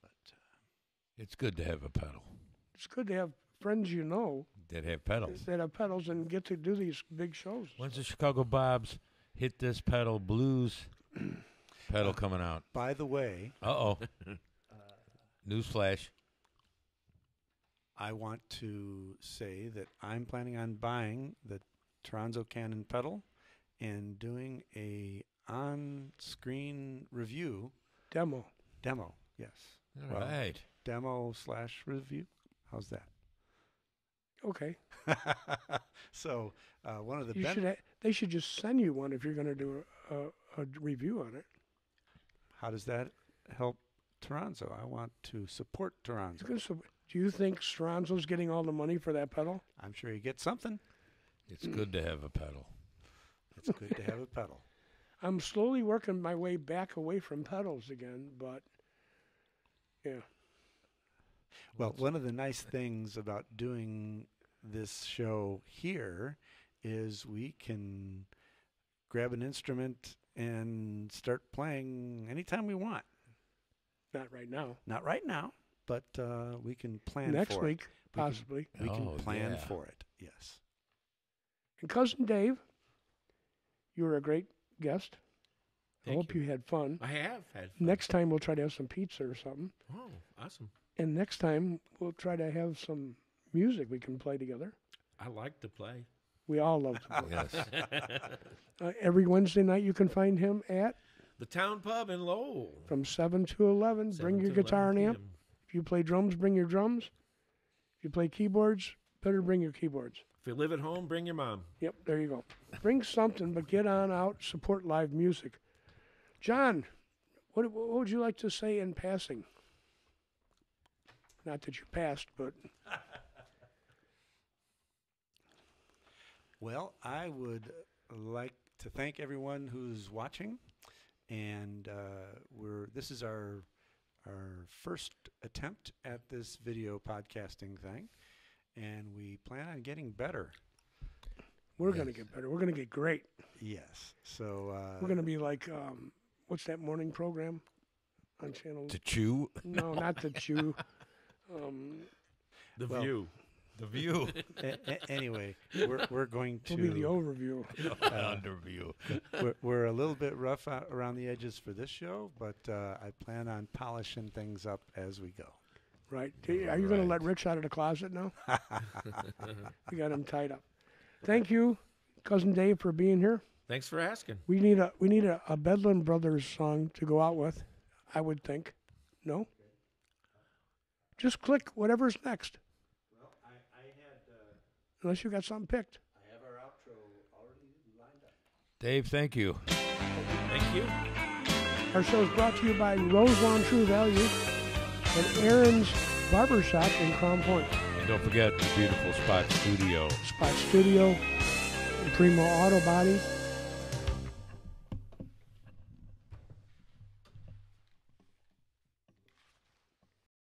But It's good to have a pedal. It's good to have friends you know That have pedals. that have pedals and get to do these big shows. When's the Chicago Bobs Hit This Pedal Blues pedal coming out? by the way, Uh-oh. Newsflash. I want to say that I'm planning on buying the Toronzo Cannon pedal and doing a on-screen review Demo. demo. Yes, All Well, right. demo/review. How's that? Okay. So one of the You should they should just send you one if you're going to do a review on it. how does that help Toronzo? I want to support Toronzo. Do you think Stronzo's getting all the money for that pedal? I'm sure you get something. It's good to have a pedal. It's good to have a pedal. I'm slowly working my way back away from pedals again, but yeah. Well, one of the nice things about doing this show here is we can grab an instrument and start playing anytime we want. Not right now. Not right now, but we can plan Next for week, it. We can- possibly. We can Oh, plan yeah. for it, yes. And Cousin Dave, you were a great guest. I Thank hope you had fun. I have had fun. Next time we'll try to have some pizza or something. Oh, awesome. And next time we'll try to have some music we can play together. I like to play. We all love to play. Yes. Every Wednesday night you can find him at The Town Pub in Lowell. from 7 to 11. Bring 7 your to guitar and 11 amp. p.m. If you play drums, bring your drums. If you play keyboards, better bring your keyboards. If you live at home, bring your mom. Yep, there you go. Bring something, but get on out, support live music. John, what would you like to say in passing? Not that you passed, but Well, I would like to thank everyone who's watching, and this is our first attempt at this video podcasting thing, and we plan on getting better. we're going to get better. We're going to get great. Yes. So We're going to be like, what's that morning program on channel? To chew. No, not the Chew. The Well, View. The view. anyway, we're going to Will be the overview. Underview. we're a little bit rough around the edges for this show, but I plan on polishing things up as we go. Right. Are you going to Right. let Rich out of the closet now? We got him tied up. Thank you, Cousin Dave, for being here. Thanks for asking. We need a Bedlam Brothers song to go out with, I would think. No? Just click whatever's next. Well, I had Unless you got something picked. I have our outro already lined up. Dave, thank you. Thank you. Our show is brought to you by Roselawn True Value and Aaron's Barbershop in Crown Point. And don't forget the beautiful Spot Studio. Spot Studio, and Primo Auto Body,